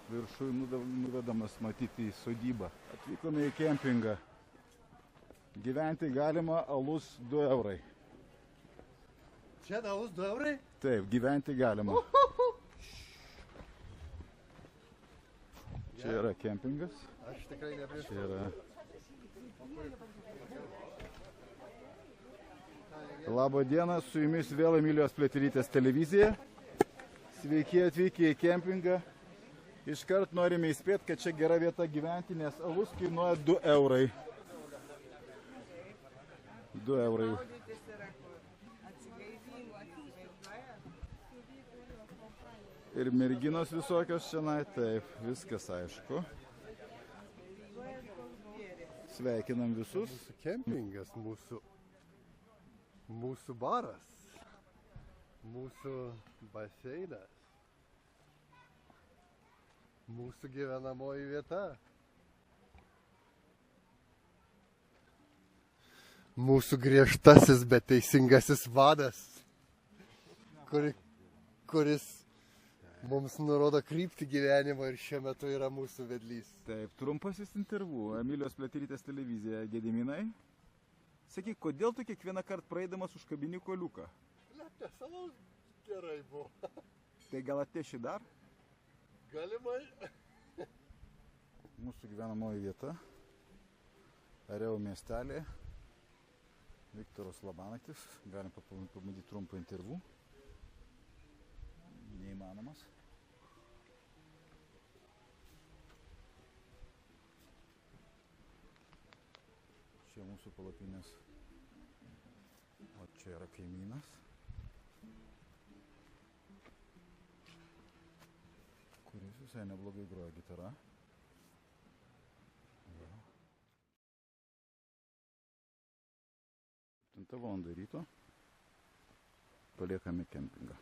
S1: viršui nuvedamas matyti į sodybą. Atvykome į kempingą. Gyventi galima, alus 2 eurai.
S2: Čia alus 2 eurai?
S1: Taip, gyventi galima. Čia yra kempingas.
S2: Aš tikrai neprieš.
S1: Čia yra. Labą dieną, su jumis vėl Emilijos Pliaterytės televizija. Sveiki atvykę į kempingą. Iškart norime įspėti, kad čia gera vieta gyventi, nes alus kainuoja 2 eurai. 2 eurai. Ir merginos visokios šiandien, taip, viskas aišku. Sveikinam visus.
S2: Mūsų kempingas, mūsų baras, mūsų baseinas, mūsų gyvenamoji vieta. Mūsų griežtasis, bet teisingasis vadas, kuris mums nurodo kryptį gyvenimo ir šiuo metu yra mūsų vedlys.
S1: Taip, trumpasis interviu, Emilijos Pliaterytės televizija. Gediminai, sakyk, kodėl tu kiekvieną kartą praeidamas užkabini kuoliuką?
S2: Ties alaus gerai buvo.
S1: Tai gal atneši dar?
S2: Galimai.
S1: Mūsų gyvenamoji vieta, Areu miestelė, Viktoras Labanaktis, galim pabandyti trumpą interviu. Neįmanomas. Čia mūsų palapinės, o čia yra kaimynas, kuris visai neblogai groja gitarą. 7 val. Ryto paliekame kempingą.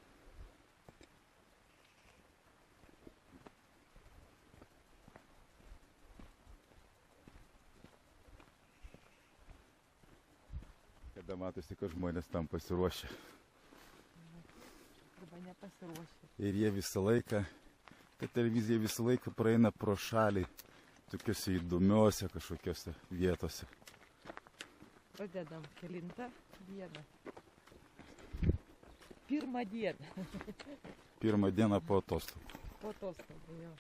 S1: Kada matosi, kad žmonės tam pasiruošę.
S4: Arba nepasiruošę.
S1: Ir jie visą laiką, ta televizija visą laiką praeina pro šalį tokiuose įdomiuose kažkokiuose vietose.
S4: Pradedam kelintą dieną. Pirmą dieną.
S1: Pirmą dieną po atostogų.
S4: Po atostogų, jo.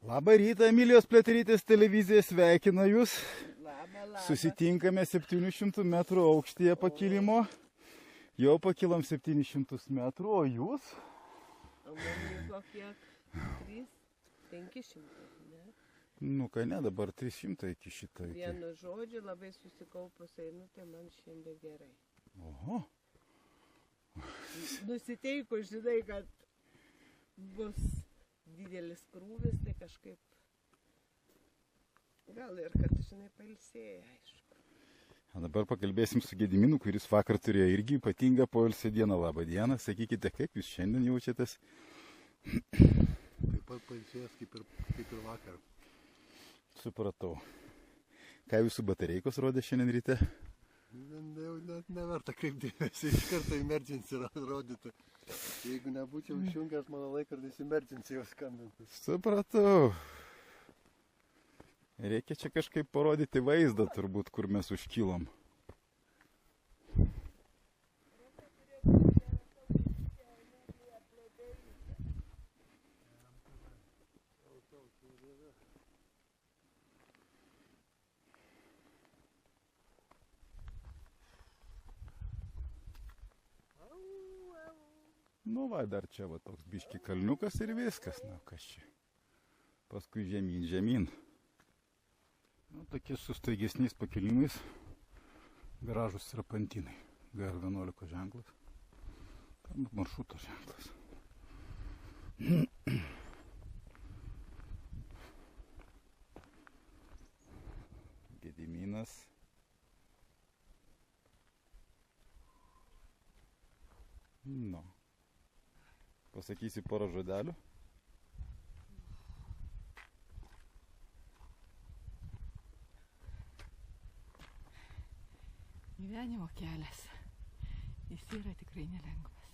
S1: Labą rytą, Emilijos Pliaterytės televizija sveikina jūs.
S7: Labą.
S1: Susitinkame 700 metrų aukštyje pakilimo. Jau pakilom 700 metrų, o jūs?
S7: O man liko kiek? 500, ne?
S1: Nu, ką ne, dabar 300 iki šitą.
S7: Vienu žodžiu, labai susikaupus einu, tai man šiandien gerai.
S1: Oho.
S7: nusiteikus, žinai, kad bus didelis krūvis, tai kažkaip gal ir kad, žinai, pailsėjai, aišku.
S1: O dabar pakalbėsim su Gediminu, kuris vakar turėjo irgi ypatingą poilsio dieną. Labą dieną, sakykite, kaip jūs šiandien jaučiatės?
S2: Taip pat pailsėjęs kaip ir vakar.
S1: Supratau. Ką jūsų batareikos rodė šiandien ryte?
S2: Jau net neverta kaip dėmesį, iš karto emergency rodyti. Jeigu nebūčiau išjungęs, mano laikrodis emergency jau skambintų.
S1: Supratau. Reikia čia kažkaip parodyti vaizdą, turbūt, kur mes užkilom. Nu va, dar čia va toks biški kalniukas ir viskas, na kas čia. Paskui žemyn. Nu, tokie su staigesniais pakilimais, gražus serpantinai. GR11 ženklas, tam maršruto ženklas. Gediminas. Nu. Pasakysi porą žodelių?
S4: Gyvenimo kelias. Jis yra tikrai nelengvas.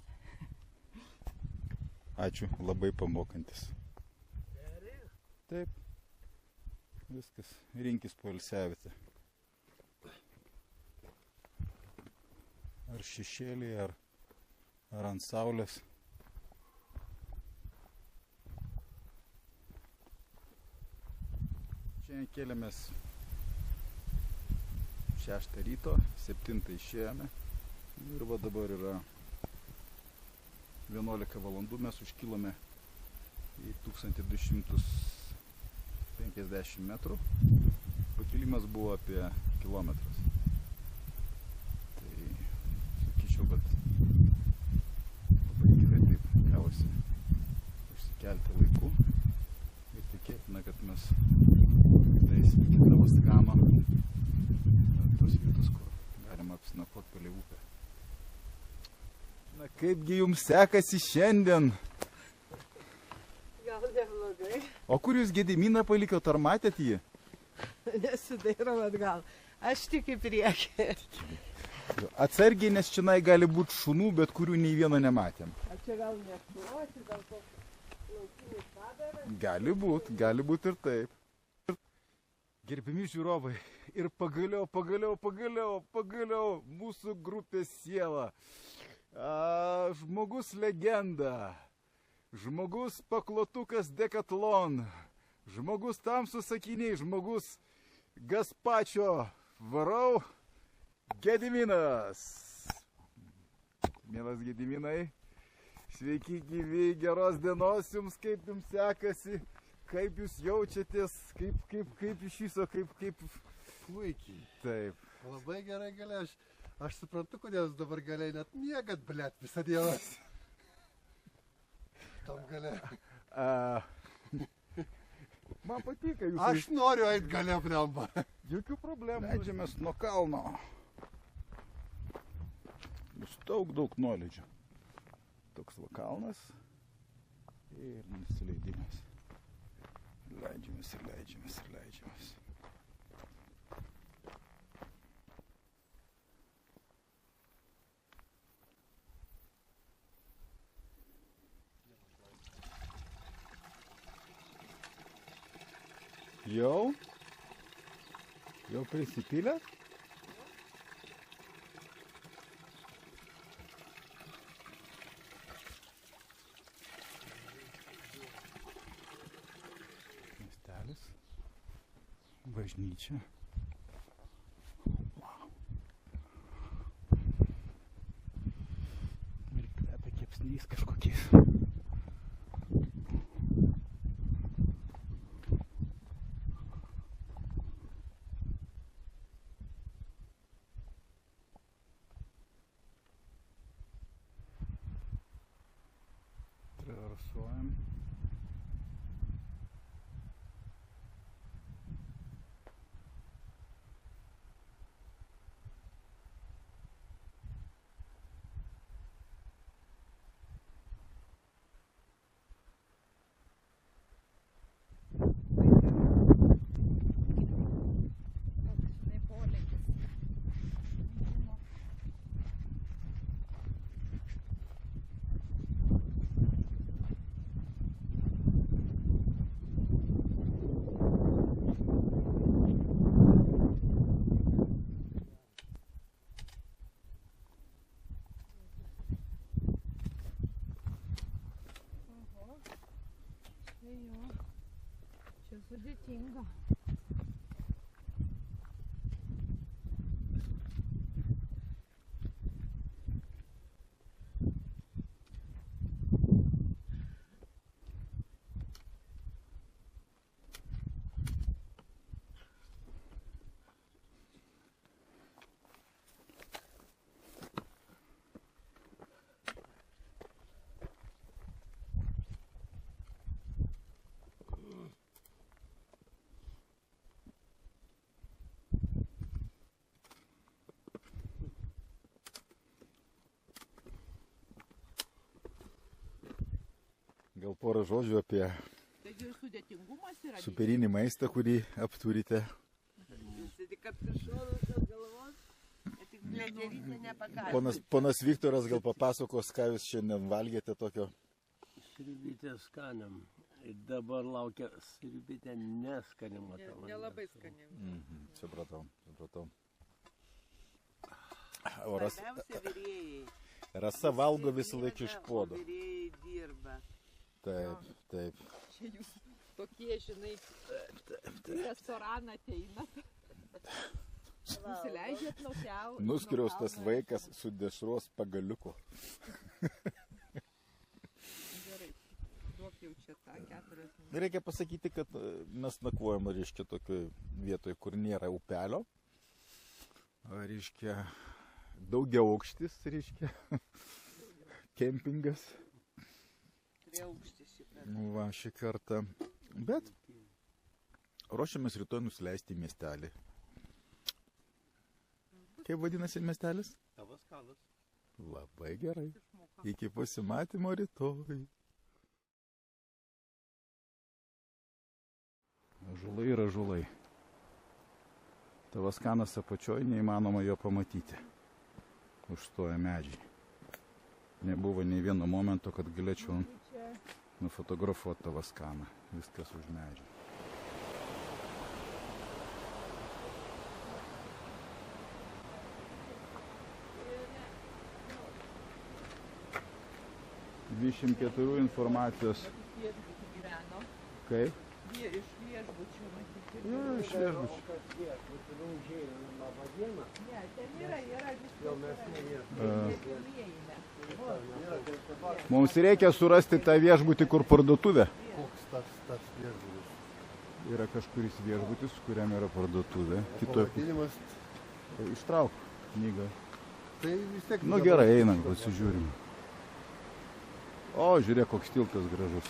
S1: Ačiū, labai pamokantis. Taip. Viskas. Rinkis poilsiavietę. Ar šešėlį, ar ant saulės. Šiandien kėlėmės 6 ryto, 7 išėjome ir va dabar yra 11 valandų, mes užkilome į 1250 metrų, pakilimas buvo apie kilometras. Tai sakyčiau, kad labai gerai taip gavosi užsikelti laiku ir tikėtina, kad mes eisim iki Davaskano, tos vietos, kur galima apsinakvot palei upę. Na kaipgi jums sekasi šiandien?
S7: Gal neblogai.
S1: O kur jūs Gediminą palikot, ar matėt jį?
S7: Nesidairau atgal. Aš tik į priekį.
S1: Atsargiai, nes čionai gali būti šunų, bet kurių nei vieno nematėm.
S7: A čia gal neštuosi, gal koks laukinis padaras?
S1: Gali būt ir taip. Gerbiami žiūrovai, ir pagaliau mūsų grupės siela. Žmogus legenda, žmogus paklotukas Decathlon, žmogus tamsus akiniai, žmogus Gaspačio, varau, Gediminas. Mielas Gediminai, sveiki gyvi, geros dienos jums, kaip jums sekasi. Kaip jūs jaučiatės, kaip iš viso, kaip...
S2: Puikiai.
S1: Taip.
S2: Labai gerai galiu. Aš suprantu, kodėl jūs dabar galiai net miegat, blėt, visą dieną. Tam galia.
S1: Man patinka jūsų...
S2: Aš noriu eit galia blemba.
S1: Jokių problemų. Leidžiamės nuo kalno. Bus daug nuolydžių. Toks va kalnas ir nusileidimas. Leidžiamės. Jau prisipylė? Bažnyčia. Wow. Ir kvepia kepsniais kažkokiais.
S4: Sudėtinga.
S1: Gal porą žodžių apie
S7: Taigi sudėtingumas yra.
S1: superinį maistą, kurį apturite.
S7: Jis tik apsišorus ant galvos, tik bleterytė nepagalba.
S1: Ponas Viktoras gal papasakos, ką jūs šiandien valgėte tokio.
S8: Sriubytė skaniam. Ir dabar laukia sriubytė neskaniam.
S4: Nelabai skaniai.
S1: Supratau.
S7: Svarbiausia virėjai.
S1: Rasa valgo visą laiką iš puodo.
S7: O virėjai dirba.
S1: Taip.
S4: Čia jūs tokie, žinai, į restoraną ateinat. Nusileidžiat nuo kiaušinių.
S1: Nuskriaustas vaikas su dešros pagaliuku.
S4: Gerai, duok jau čia tą 4 minutės.
S1: Reikia pasakyti, kad mes nakvojame, reiškia, tokioj vietoje, kur nėra upelio. Reiškia, daugiau aukštis, reiškia, kempingas. Va, šį kartą. Bet ruošiamės rytoj nusileisti į miestelį. Kaip vadinasi miestelis?
S2: Tavaskanas.
S1: Labai gerai. Iki pasimatymo rytoj. Ąžuolai ir ąžuolai. Tavaskanas apačioj, neįmanoma jo pamatyti. Užstoja medžiai. Nebuvo nei vieno momento, kad galėčiau nufotografuoti Tavaskaną. Viskas už medžių. ...24 informacijos. Kaip?
S4: Iš viešbučių matyti.
S1: Iš viešbučių.
S4: Ne, ten yra
S1: Mums reikia surasti tą viešbutį, kur parduotuvė.
S2: Koks tas viešbutis?
S1: Yra kažkuris viešbutis, kuriam yra parduotuvė.
S2: Pavadinimas.
S1: Ištrauk knygą.
S2: Tai vis tiek.
S1: Nu gerai, einam, pasižiūrim. O, žiūrėk, koks tiltas gražus.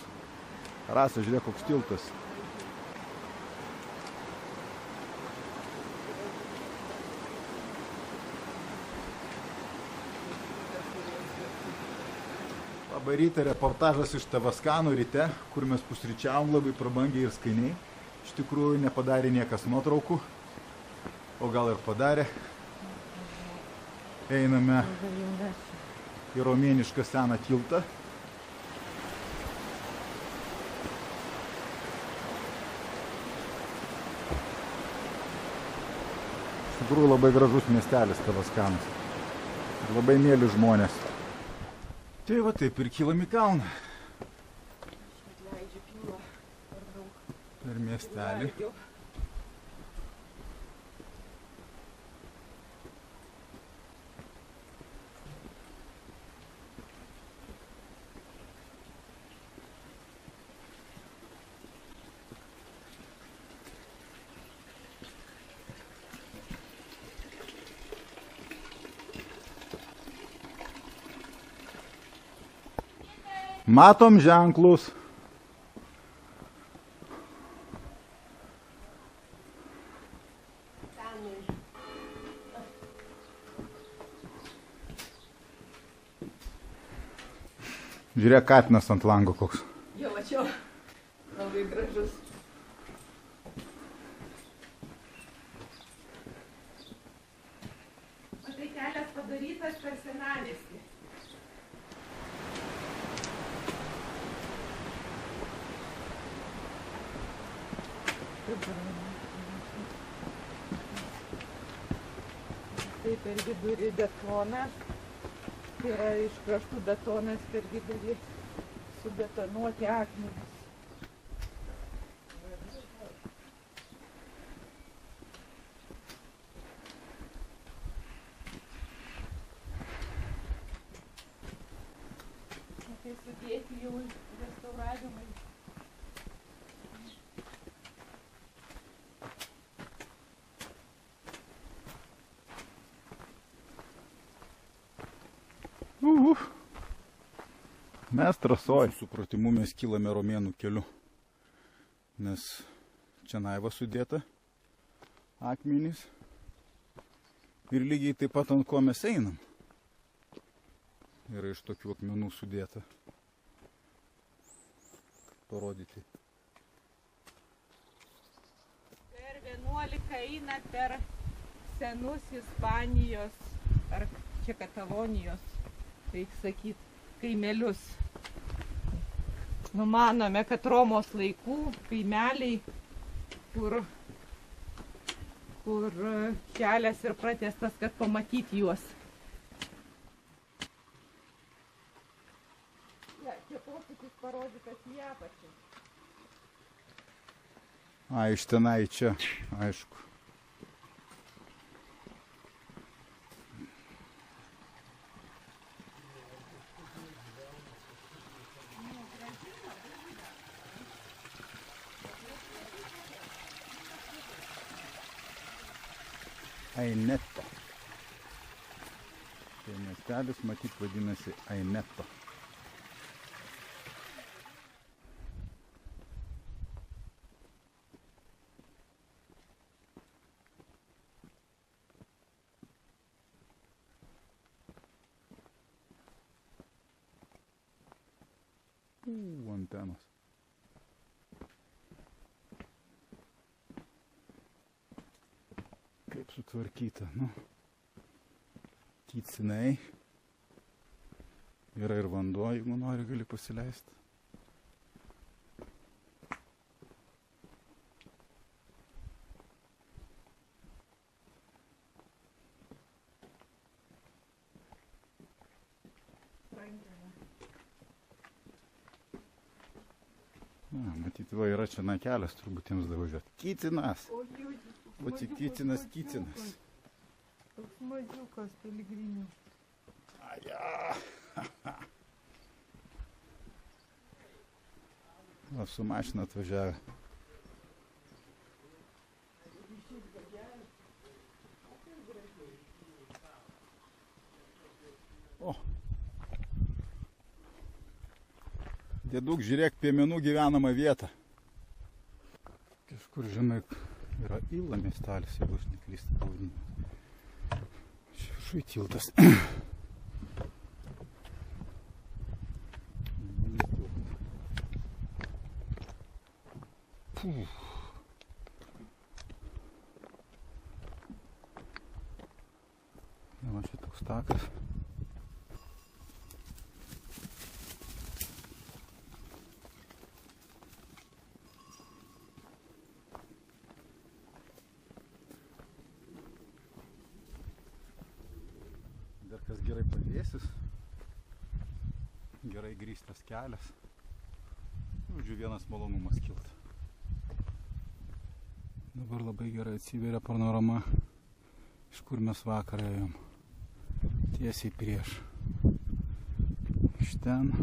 S1: Rasa, žiūrėk, koks tiltas. Labai ryte reportažas iš Tavaskanų ryte, kur mes pusryčiavom labai prabangiai ir skaniai. Iš tikrųjų nepadarė niekas nuotraukų, o gal ir padarė. Einame į romėnišką seną tiltą. Iš tikrųjų labai gražus miestelis Tavaskanas. Labai mėly žmonės. Tai va taip ir kylam į kalną.
S4: Leidžiu pilą per daug.
S1: Per miestelį. Matom ženklus. Žiūrėk, katinas ant lango koks.
S4: Jau mačiau. Labai gražus. Matai, kelias padarytas per senamiestį. Tai per vidurį betonas, tai yra iš kraštų betonas, per vidurį subetonuoti akmenys.
S1: Mes trasoj. Supratimu mes kylame Romėnų keliu, nes čia naiva sudėta akmenys ir lygiai taip pat ant ko mes einam. Yra iš tokių akmenų sudėta. Parodyti.
S4: Per 11 eina per senus Ispanijos ar čia Katalonijos, reik sakyt, kaimelius. Numanome, kad Romos laikų kaimeliai, kur kelias ir pratęstas, kad pamatyti juos. Ja, čia posūkis parodytas į apačią.
S1: A, iš tenai čia, aišku. Aineto. Tai miestelis matyt vadinasi Aineto. Antenos. Kaip sutvarkyta, nu. Kycinai. Yra ir vanduo, jeigu nori, gali pasileisti. Na, matyt, va yra čia kelias, turbūt jiems davažiuoti. Kycinas. O čia Kycinas.
S4: Toks mažiukas piligrinių.
S1: Aja. Va, su mašina atvažiavę. O. Dėduk, žiūrėk, Piemenų gyvenamą vietą. Kažkur, žinai, yra Ila miestelis, jeigu aš neklystu pavadinimas. Čia viršuj tiltas. Va čia toks takas. Dar kas gerai pavėsis, gerai grįstas kelias. Žodžiu, vienas malonumas kilti. Dabar labai gerai atsiveria panorama, iš kur mes vakar ėjom. Tiesiai prieš. Iš ten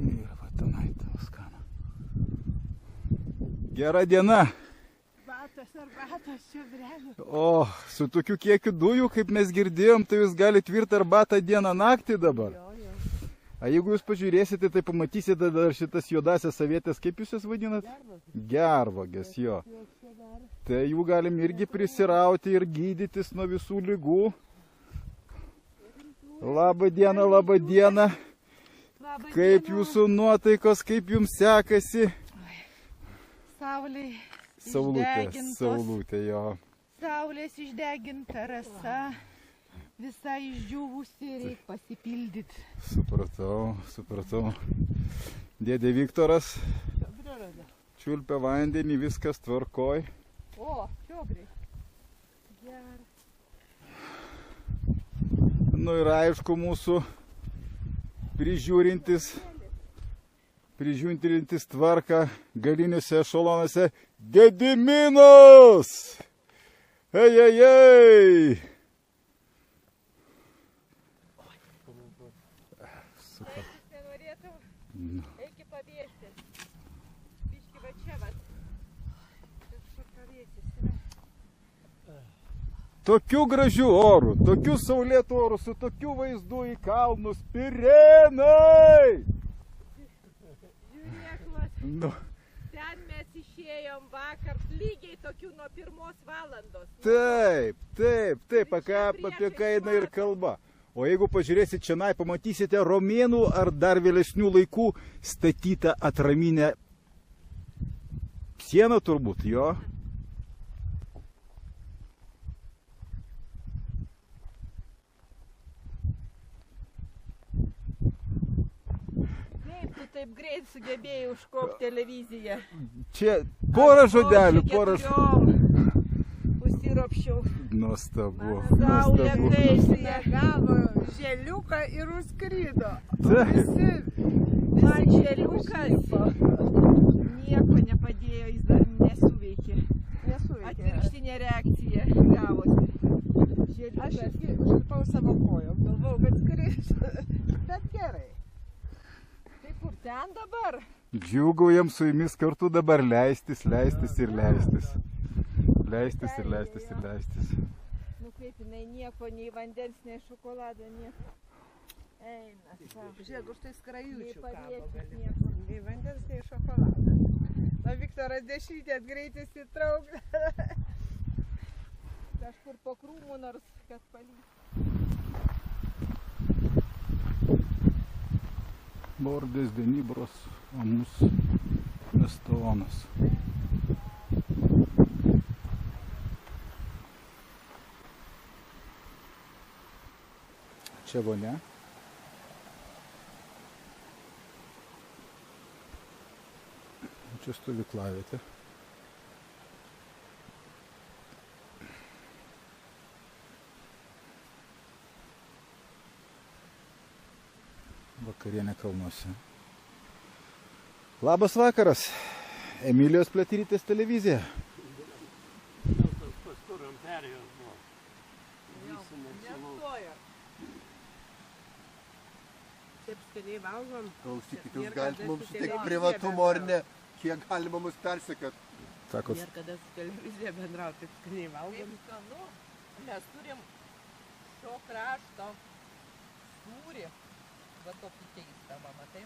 S1: ir va tenai Toskana. Gera diena!
S7: Arbatos čiobrelių.
S1: O, su tokiu kiekiu dujų, kaip mes girdėjom, tai jūs galite virti arbatą dieną naktį dabar. A jeigu jūs pažiūrėsite, tai pamatysite dar šitas juodasias avietės, kaip jūs jas vadinat? Gervogės, jo. Tai jų galim irgi prisirauti ir gydytis nuo visų ligų. Labą dieną, labą dieną. Kaip jūsų nuotaikos, kaip jums sekasi?
S4: Saulė.
S1: Saulutė, jo.
S4: Saulės išdeginta rasa, visai išdžiūvusi, reikia pasipildyti.
S1: Supratau. Dėdė Viktoras čiulpia vandenį, viskas tvarkoj.
S4: O, čiobriai. Gerai.
S1: Nu ir aišku, mūsų prižiūrintis tvarką galiniuose ešolonuose Gediminas! Ei! Super.
S4: Nenorėtum, eiki pabėgti. Biški va čia, va. Kažkur pavėsis yra.
S1: Tokiu gražiu oru, tokiu saulėtu oru, su tokiu vaizdu į kalnus Pirenai!
S3: Žiūrėk, Las,
S1: Nu,
S3: ten mes išėjom vakar lygiai tokių nuo 1 valandos.
S1: taip, apie ką eina ir kalba. O jeigu pažiūrėsite čia, pamatysite romėnų ar dar vėlesnių laikų statytą atraminę sieną turbūt, jo.
S3: Kaip tu taip greit sugebėjai užkopti televiziją?
S1: Čia porą žodelių, porą žodelių.
S3: Užsiropščiau.
S1: Nuostabu,
S3: Saulė
S1: nuostabu.
S3: kaisina.
S7: Gavo želiuką ir užskrido.
S1: Taip.
S7: Visi
S3: Man želiukas nieko nepadėjo, jis dar nesuveikė.
S7: nesuveikė.
S3: Atvirkštinė reakcija gavosi.
S7: Aš
S3: Želiukas.
S7: irgi užlipau savo kojom, galvau, kad skris. Bet gerai.
S3: Tai kur ten dabar?
S1: Džiūgaujam su jumis kartu dabar leistis ir leistis. Leistis ir leistis.
S3: Nu kaip jinai nieko, nei vandens, nei šokolado, nieko. Eina, savo.
S7: Žiūrėk, už tai skrajučių
S3: Nei
S7: kabo
S3: paviečių,
S7: gali.
S3: nieko.
S7: Nei vandens, nei šokolado. Na, Viktoras dešrytės greitis įtraukti.
S3: Kažkur po krūmų nors, kad palys.
S1: Bordes de Nibros, o mūsų Mestonas. Čia vonia. Čia stovyklavietė. Vakarienė kalnuose. Labas vakaras. Emilijos Pliaterytės televizija.
S8: Kažkur ant perėjos buvo. Visi
S7: Nestojo. Taip skaniai valgom.
S2: Klausykit, jūs galite mums suteikti privatumo ar ne? Kiek galima mus persekat?
S1: Sakot,
S7: Ir kada su televizija bendrauti, taip skaniai valgom.
S3: Kaip skanu, mes turim šio krašto sūrį, va tokį keistą, va, matai?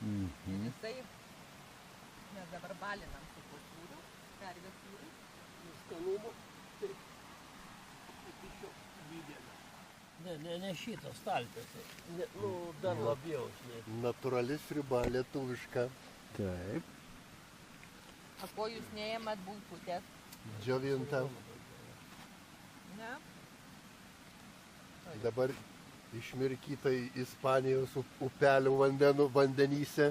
S3: Ir jisai, mes dabar balinam su tuo sūriu, karvės sūriu.
S8: skanumo, tai iki šio didelio. Ne šitas staltiesė. Nu, dar labiau, žinai.
S2: Natūrali sriuba lietuviška,
S1: taip.
S3: O ko jūs neėmat bulkutės?
S2: džiovinta.
S3: Ne?
S2: Dabar išmirkyta Ispanijos upelių vandenyse.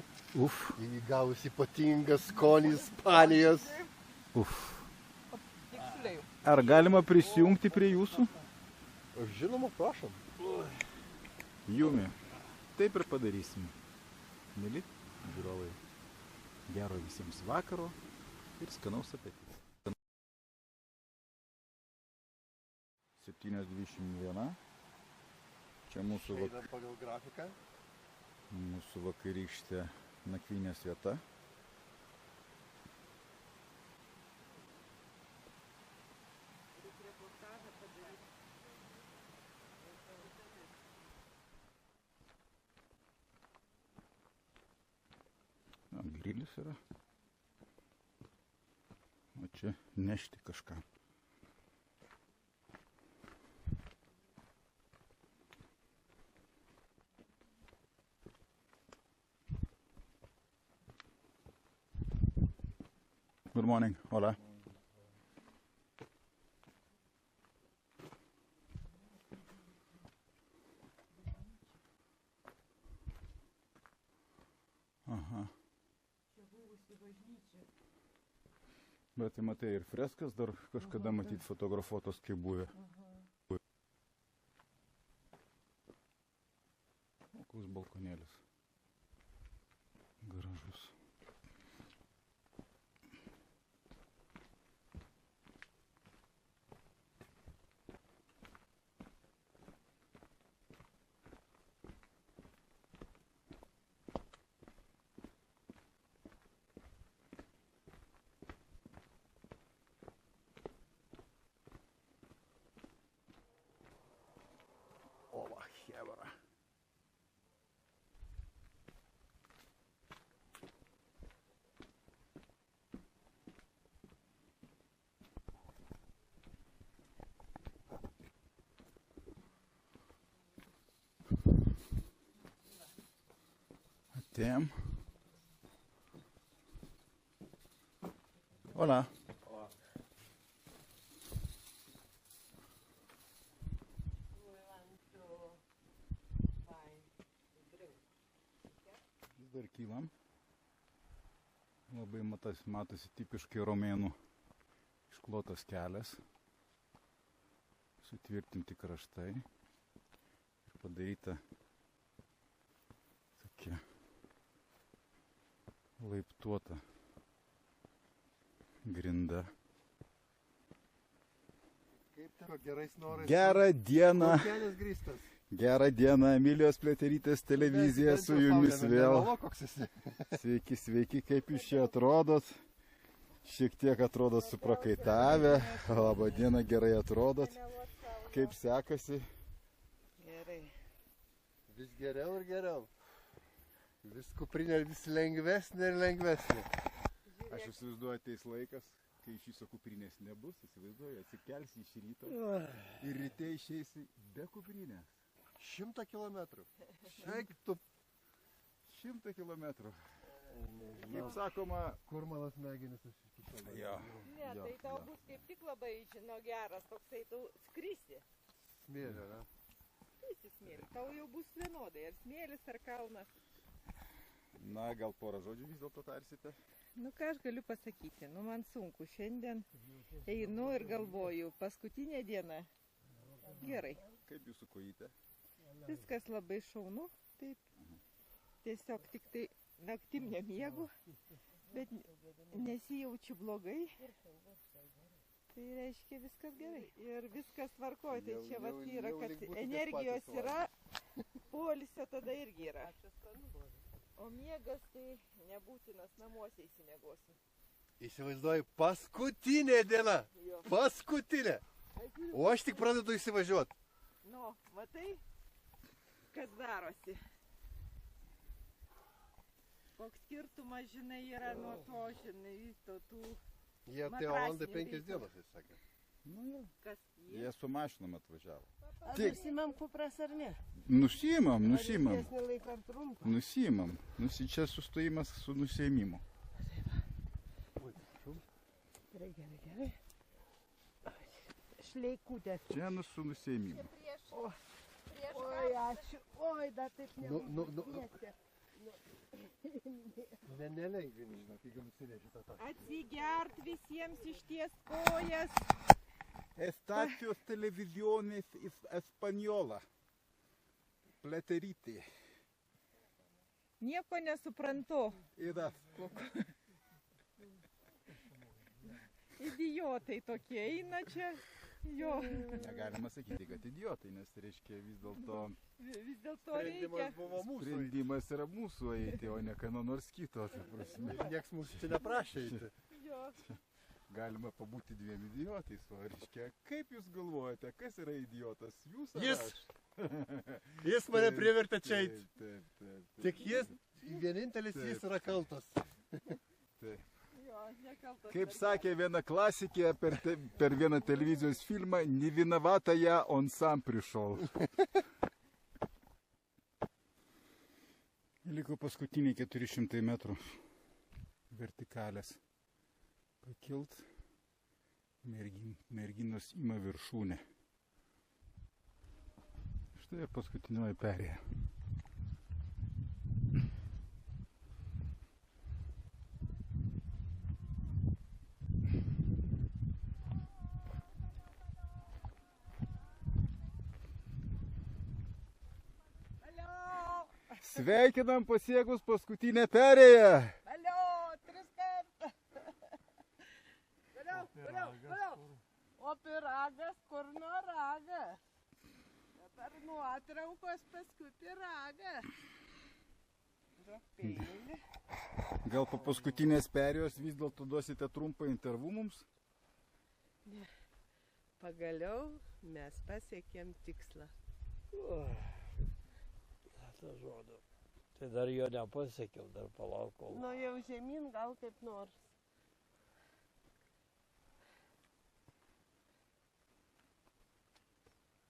S2: Įgavus ypatingą skonį Ispanijos.
S3: Tiksliai.
S1: Ar galima prisijungti prie jūsų?
S2: Žinoma, prašom.
S1: Jumi. Taip ir padarysim. Mili žiūrovai. Gero visiems vakaro ir skanaus apetito. 7:21. Čia mūsų
S2: Einam pagal grafiką.
S1: Mūsų vakarykštė nakvynės vieta. Grilis yra. O čia nešti kažką. Good morning. Hola. Aha. Bet tai matai ir freskas dar kažkada matyti fotografuotos kaip buvę. O koks balkonėlis. Gražus. Tim. Hola. Vis dar kylam. Labai matosi tipiškai romėnų išklotas kelias. Sutvirtinti kraštai. Ir padaryta tokia laiptuota grinda.
S2: Kaip teko gerais norais?
S1: Gerą dieną.
S2: Kelias grįstas.
S1: Gerą dieną, Emilijos Pliaterytės televizija su jumis vėl. Sveiki, sveiki, kaip jūs čia atrodot. Šiek tiek atrodot suprakaitavę. Labą dieną, gerai atrodot. Kaip sekasi?
S2: Gerai. Vis geriau ir geriau. Vis kuprinė vis lengvesnė ir lengvesnė.
S1: Aš įsivaizduoju, ateis laikas, kai iš viso kuprinės nebus. Įsivaizduoju, atsikelsi iš ryto ir ryte išeisi be kuprinės.
S2: 100 kilometrų.
S1: Eik tu. 100 kilometrų. Kaip sakoma,
S2: kur mano smegenis aš iki šiol.
S1: Jo.
S4: Ne, tai tau bus kaip tik labai, geras, toksai tu skrisi.
S2: Smėlio, ne?
S4: Skrisi smėlį. Tau jau bus vienodai, ar smėlis, ar kalnas.
S1: Na, gal porą žodžių vis dėlto tarsite?
S4: Nu, ką aš galiu pasakyti, man sunku. Šiandien einu ir galvoju, paskutinė diena. Gerai.
S1: Kaip jūsų kojytė?
S4: Viskas labai šaunu, taip. Tiesiog tik tai naktim nemiegu, bet nesijaučiu blogai. Tai reiškia viskas gerai. Ir viskas tvarkoj, tai čia vat yra, kad energijos yra, poilsio tada irgi yra. O miegas tai nebūtinas, namuose įsimiegosim.
S2: Įsivaizduoju, paskutinė diena. Paskutinė. O aš tik pradedu įsivažiuoti.
S4: Nu, matai, kas darosi. Koks skirtumas, žinai, yra nuo to, žinai, tų...
S2: Jie tai valandai 5 dienos, jis sakė.
S1: Nu jau.
S4: Kas
S1: Jie su mašinom atvažiavo.
S7: Ar nusimam kupras ar ne?
S1: Nusimam.
S7: Ilgesnį laiką ar trumpą?
S1: Nusimam. Čia sustojimas su nusiėmimu.
S7: Gerai. Šleikutė.
S1: Čia su nusiėmimu.
S7: Oi, ačiū. Oi, dar taip nebūtų.
S2: Nelengvini, žinok, jeigu nusineši tą tą.
S4: Atsigert visiems išties kojas.
S1: Estacijos televiziones española. Pliaterytė.
S4: Nieko nesuprantu.
S1: Yra.
S4: Idiotai tokie eina čia. Jo.
S1: Negalima sakyti, kad idiotai, nes reiškia vis dėlto
S4: reikia.
S1: Sprendimas yra mūsų eiti, o ne ką nors kito.
S2: Nieks mūsų čia neprašė eiti.
S4: Jo.
S1: Galima pabūti dviem idiotais, o reiškia, kaip jūs galvojate, kas yra idiotas? Jūs ar
S2: Jis!
S1: aš?
S2: Jis mane privertė čia eiti.
S1: Taip.
S2: Tik jis, vienintelis jis yra kaltas.
S1: Taip.
S4: Kaip
S1: Kaip sakė viena klasikė per vieną televizijos filmą, не виновата я, он сам пришел. Liko paskutiniai 400 metrų vertikalės pakilt. Merginos ima viršūnę. Štai paskutinioji perėja. Sveikinam pasiekus paskutinę perėją.
S7: Alio, 3 kartus. Vėliau. O pyragas, kur nuo ragas? Dabar nuotraukos, paskui pyragas. Peilį.
S1: Gal po paskutinės perėjos vis dėlto duosite trumpą intervų mums?
S7: Pagaliau mes pasiekėm tikslą.
S8: Žodžiu. Tai dar jo nepasiekiau, dar palaukau.
S7: Nu jau žemyn gal kaip nors.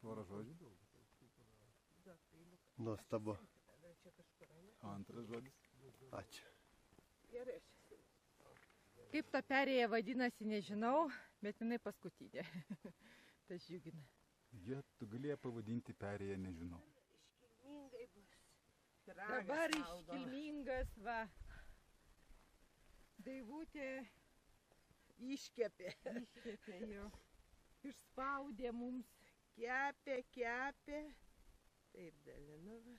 S1: Porą žodžių.
S2: Nuostabu.
S1: Antras žodis.
S2: Ačiū.
S7: Gerai.
S4: Kaip ta perėja vadinasi, nežinau, bet jinai paskutinė. Tas džiugina.
S1: Jie tu galėjai pavadinti perėję, nežinau.
S7: Iškilmingai bus.
S4: Dabar iškilmingas, va, Daivutė
S7: Iškepė.
S4: iškepė jo, išspaudė mums
S7: Kepė. Taip, Dalinova.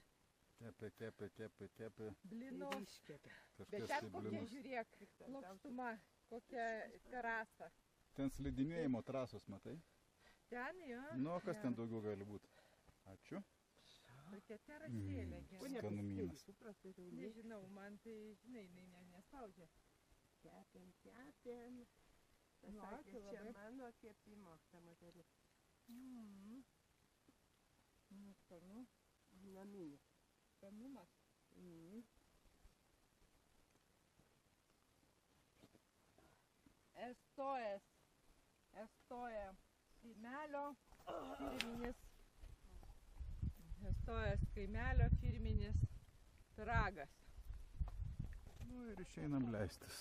S1: Kepė.
S4: blinus.
S7: Iškepė.
S4: Bet
S1: Kažkas
S4: ten
S1: tai
S4: kokia,
S1: blinus.
S4: žiūrėk, plokštuma, kokia terasa.
S1: Ten slidinėjimo trasos, matai?
S4: Ten, jo.
S1: Nu, kas ten daugiau gali būti? Ačiū.
S4: Tokia terasėlė. gera.
S1: Skanumynas.
S4: Nežinau, man tai, žinai, jinai nespaudžia.
S7: Kepėm.
S4: Nu,
S7: Sakė,
S4: ačiū
S7: čia
S4: labai.
S7: mano kepimo ta moteris.
S4: Nu, skanu.
S7: Naminė.
S4: Skanumas. Estoja kaimelio firminis. Estojas kaimelio firminis pyragas.
S1: Nu ir išeinam leistis.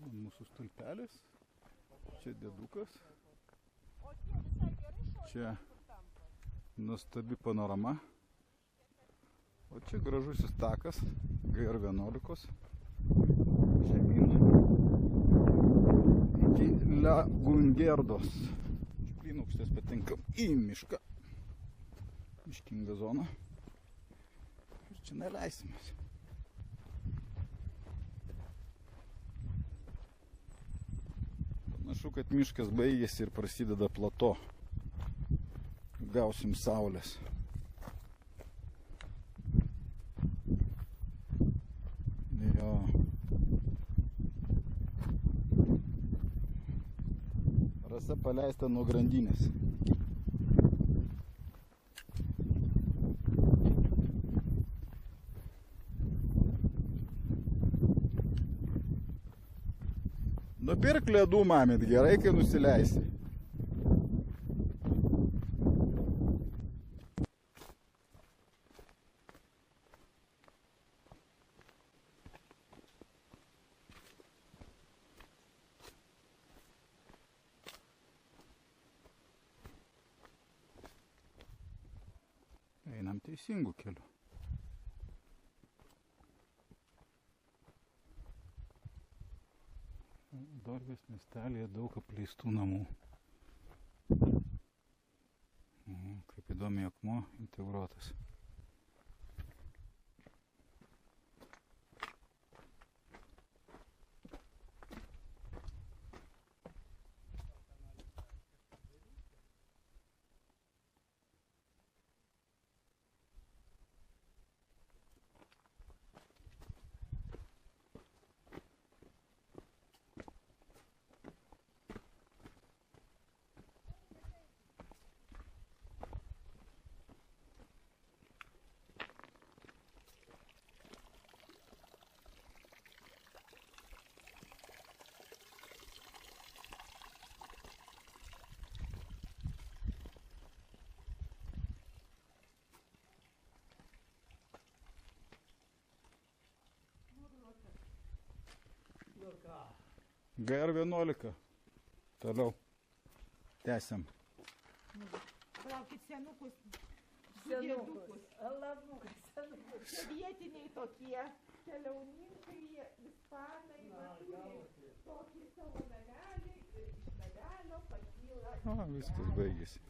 S1: Mūsų stulpelis. Čia dėdukas. Čia nuostabi panorama. O čia gražusis takas GR11. Žemyn. Iki Lagungerdos. Plynukštės patenkam į mišką. Miškingą zoną. Ir čia neleisimės. Panašu, kad miškas baigėsi ir prasideda plato. Gausim saulės. Jo. Rasa paleista nuo grandinės. Nupirk ledų, mamit, gerai, kai nusileisi. Einam teisingų kelių. Dorvės miestelėje daug apleistų namų. Kaip įdomiai akmuo integruotas. GR11. Toliau. Tęsiam.
S4: Palaukit, senukus.
S7: Senukus. Alanukas, senukus.
S4: Čia vietiniai tokie keliauninkai, ispanai, turi tokį savo namelį ir iš namelio pakyla.
S1: Viskas baigėsi.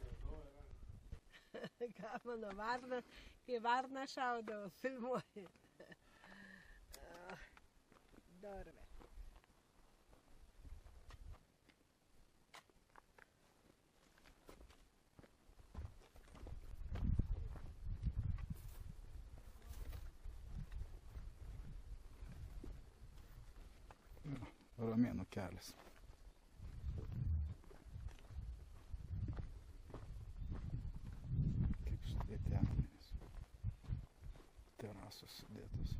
S7: Ką mano varna, kai varna šaudavo, filmuoji. Dorme.
S1: Romėnų kelias. Kaip sudėti akmenys. Terasos sudėtos.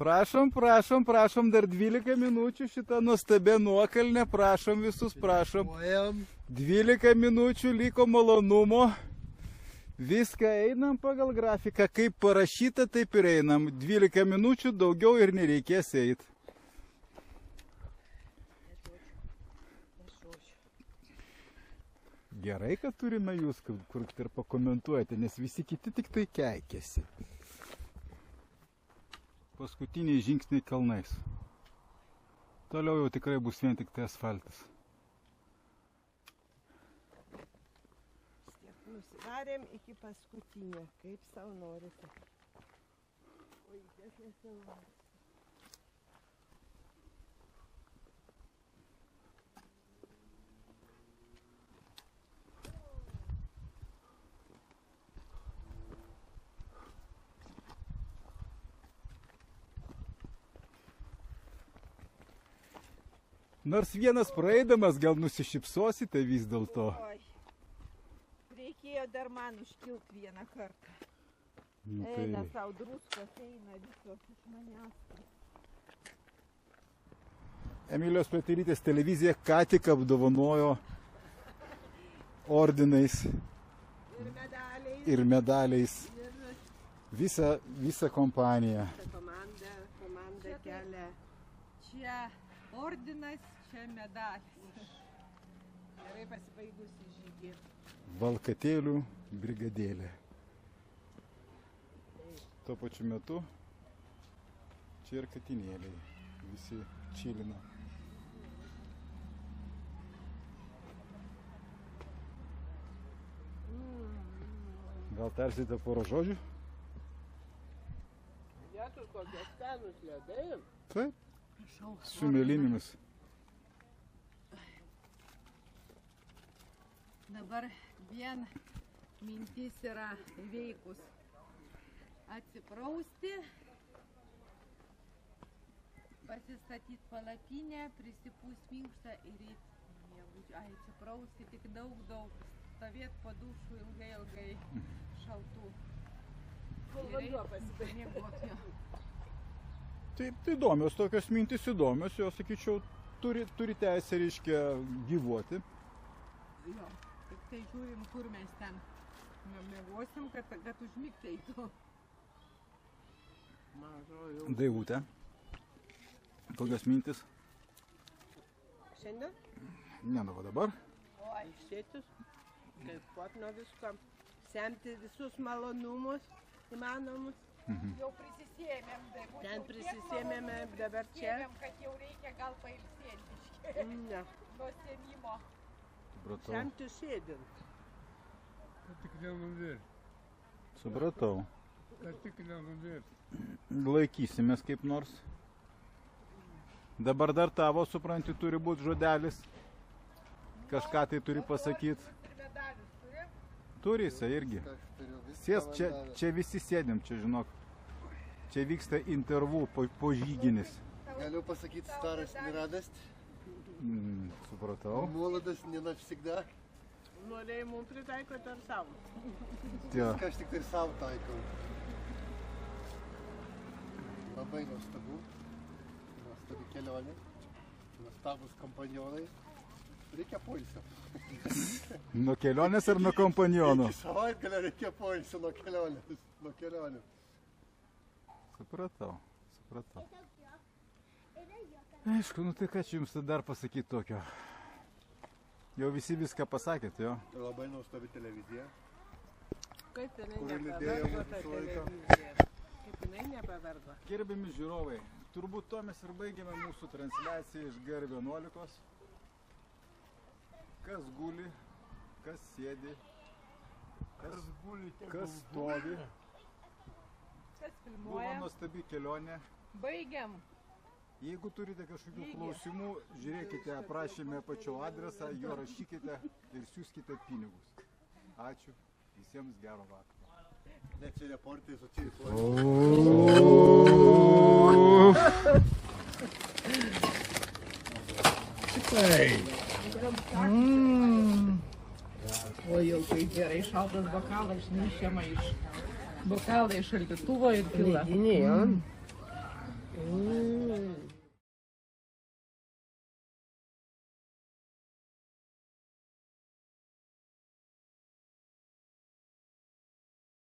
S1: Prašom, prašom, prašom, dar 12 minučių šitą nuostabę nuokalnę, prašom visus, prašom. 12 minučių liko malonumo. Viską einam pagal grafiką, kaip parašyta, taip ir einam. 12 minučių daugiau ir nereikės eiti. Gerai, kad turime jūs, kur ir pakomentuojate, nes visi kiti tik tai keikėsi. Paskutiniai žingsniai kalnais. Toliau jau tikrai bus vien tik tai asfaltas.
S7: Nusivarėm iki paskutinio, kaip savo norite. Oi, kas nesavo.
S1: Nors vienas praeidamas gal nusišypsosite vis dėlto.
S7: Oi, reikėjo dar man užkilti vieną kartą.
S1: Nu,
S7: Eina savo druskos, eina visos iš manęs.
S1: Emilijos Pliaterytės televizija ką tik apdovanojo ordinais ir medaliais visą kompaniją.
S7: Komanda kelia.
S3: Čia ordinas, čia medalis.
S7: Gerai pasibaigusi žygį.
S1: Valkatėlių brigadėlė. Tuo pačiu metu čia ir katinėliai. Visi čilina. Gal tarsite porą žodžių?
S7: Jėtus kokie skanus ledai.
S1: Taip. Su mėlynimis.
S3: Dabar vien mintis yra veikus. Atsiprausti, pasistatyti palapinę, prisipūst minkštą ir eiti. Atsiprausti tik daug, stovėti po dušu ilgai šaltų.
S7: Kol vanduo pasibaigė.
S1: Taip, tai įdomios tokios mintis, įdomios, jos, sakyčiau, turi teisę, reiškia, gyvuoti.
S3: Jo, tik tai žiūrim, kur mes ten miegosim, kad užmigti eitų.
S1: Daivutė, kokios mintis?
S7: Šiandien?
S1: Ne, nu va dabar.
S7: Išsėtis, kaip pat nuo visko, semti visus malonumus įmanomus.
S3: Jau prisisėmėm,
S7: Ten prisisėmėme, dabar čia.
S3: kad jau reikia gal pailsėti
S7: Ne,
S3: nuo sėmimo.
S1: Supratau.
S7: semti sėdint.
S9: Kad tik nenuvirt.
S1: Supratau.
S9: Kad tik nenuvirt.
S1: Laikysimės kaip nors. Dabar dar tavo, supranti, turi būti žodelis. Kažką tai turi pasakyti. Turi jisai irgi. Sės, čia visi sėdim, čia žinok. Čia vyksta intervų po žyginis.
S2: Galiu pasakyti, staras не радость.
S1: Supratau.
S2: Молодость не навсегда.
S7: Norėjai mums pritaikoti ar savo?
S1: Tie.
S2: Viską aš tik tai savo taikau. Labai nuostabu. Nuostabi kelionė. Nuostabus kompanionai. Reikia poilsio.
S1: Nuo kelionės ar nuo kompanionų?
S2: Iki savaitgalio reikia poilsio nuo kelionės.
S1: Supratau. Aišku, nu tai ką čia jums dar pasakyti tokio? Jau visi viską pasakėt, jo?
S2: Labai nuostabi televizija.
S7: Kaip jinai
S2: Kuri lydėjo
S7: nepavergo
S2: mus
S7: tą
S2: visą laiką.
S7: televiziją? Kaip jinai nepavergo?
S1: Gerbiami žiūrovai, turbūt to mes ir baigėme mūsų transliaciją iš GR11. Kas guli, kas sėdi, kas stovi.
S3: Kas
S1: Buvo
S3: filmuoja?
S1: nuostabi kelionė.
S3: Baigiam.
S1: Jeigu turite kažkokių klausimų, žiūrėkite aprašyme apačio adresą, jo rašykite ir siūskite pinigus. Ačiū, visiems gero vakaro.
S2: Ne, čia reportai su čia
S3: O jau kai gerai šaltas bokalas neišiama iš bokalą iš šaldytuvo ir pila.
S6: Mm.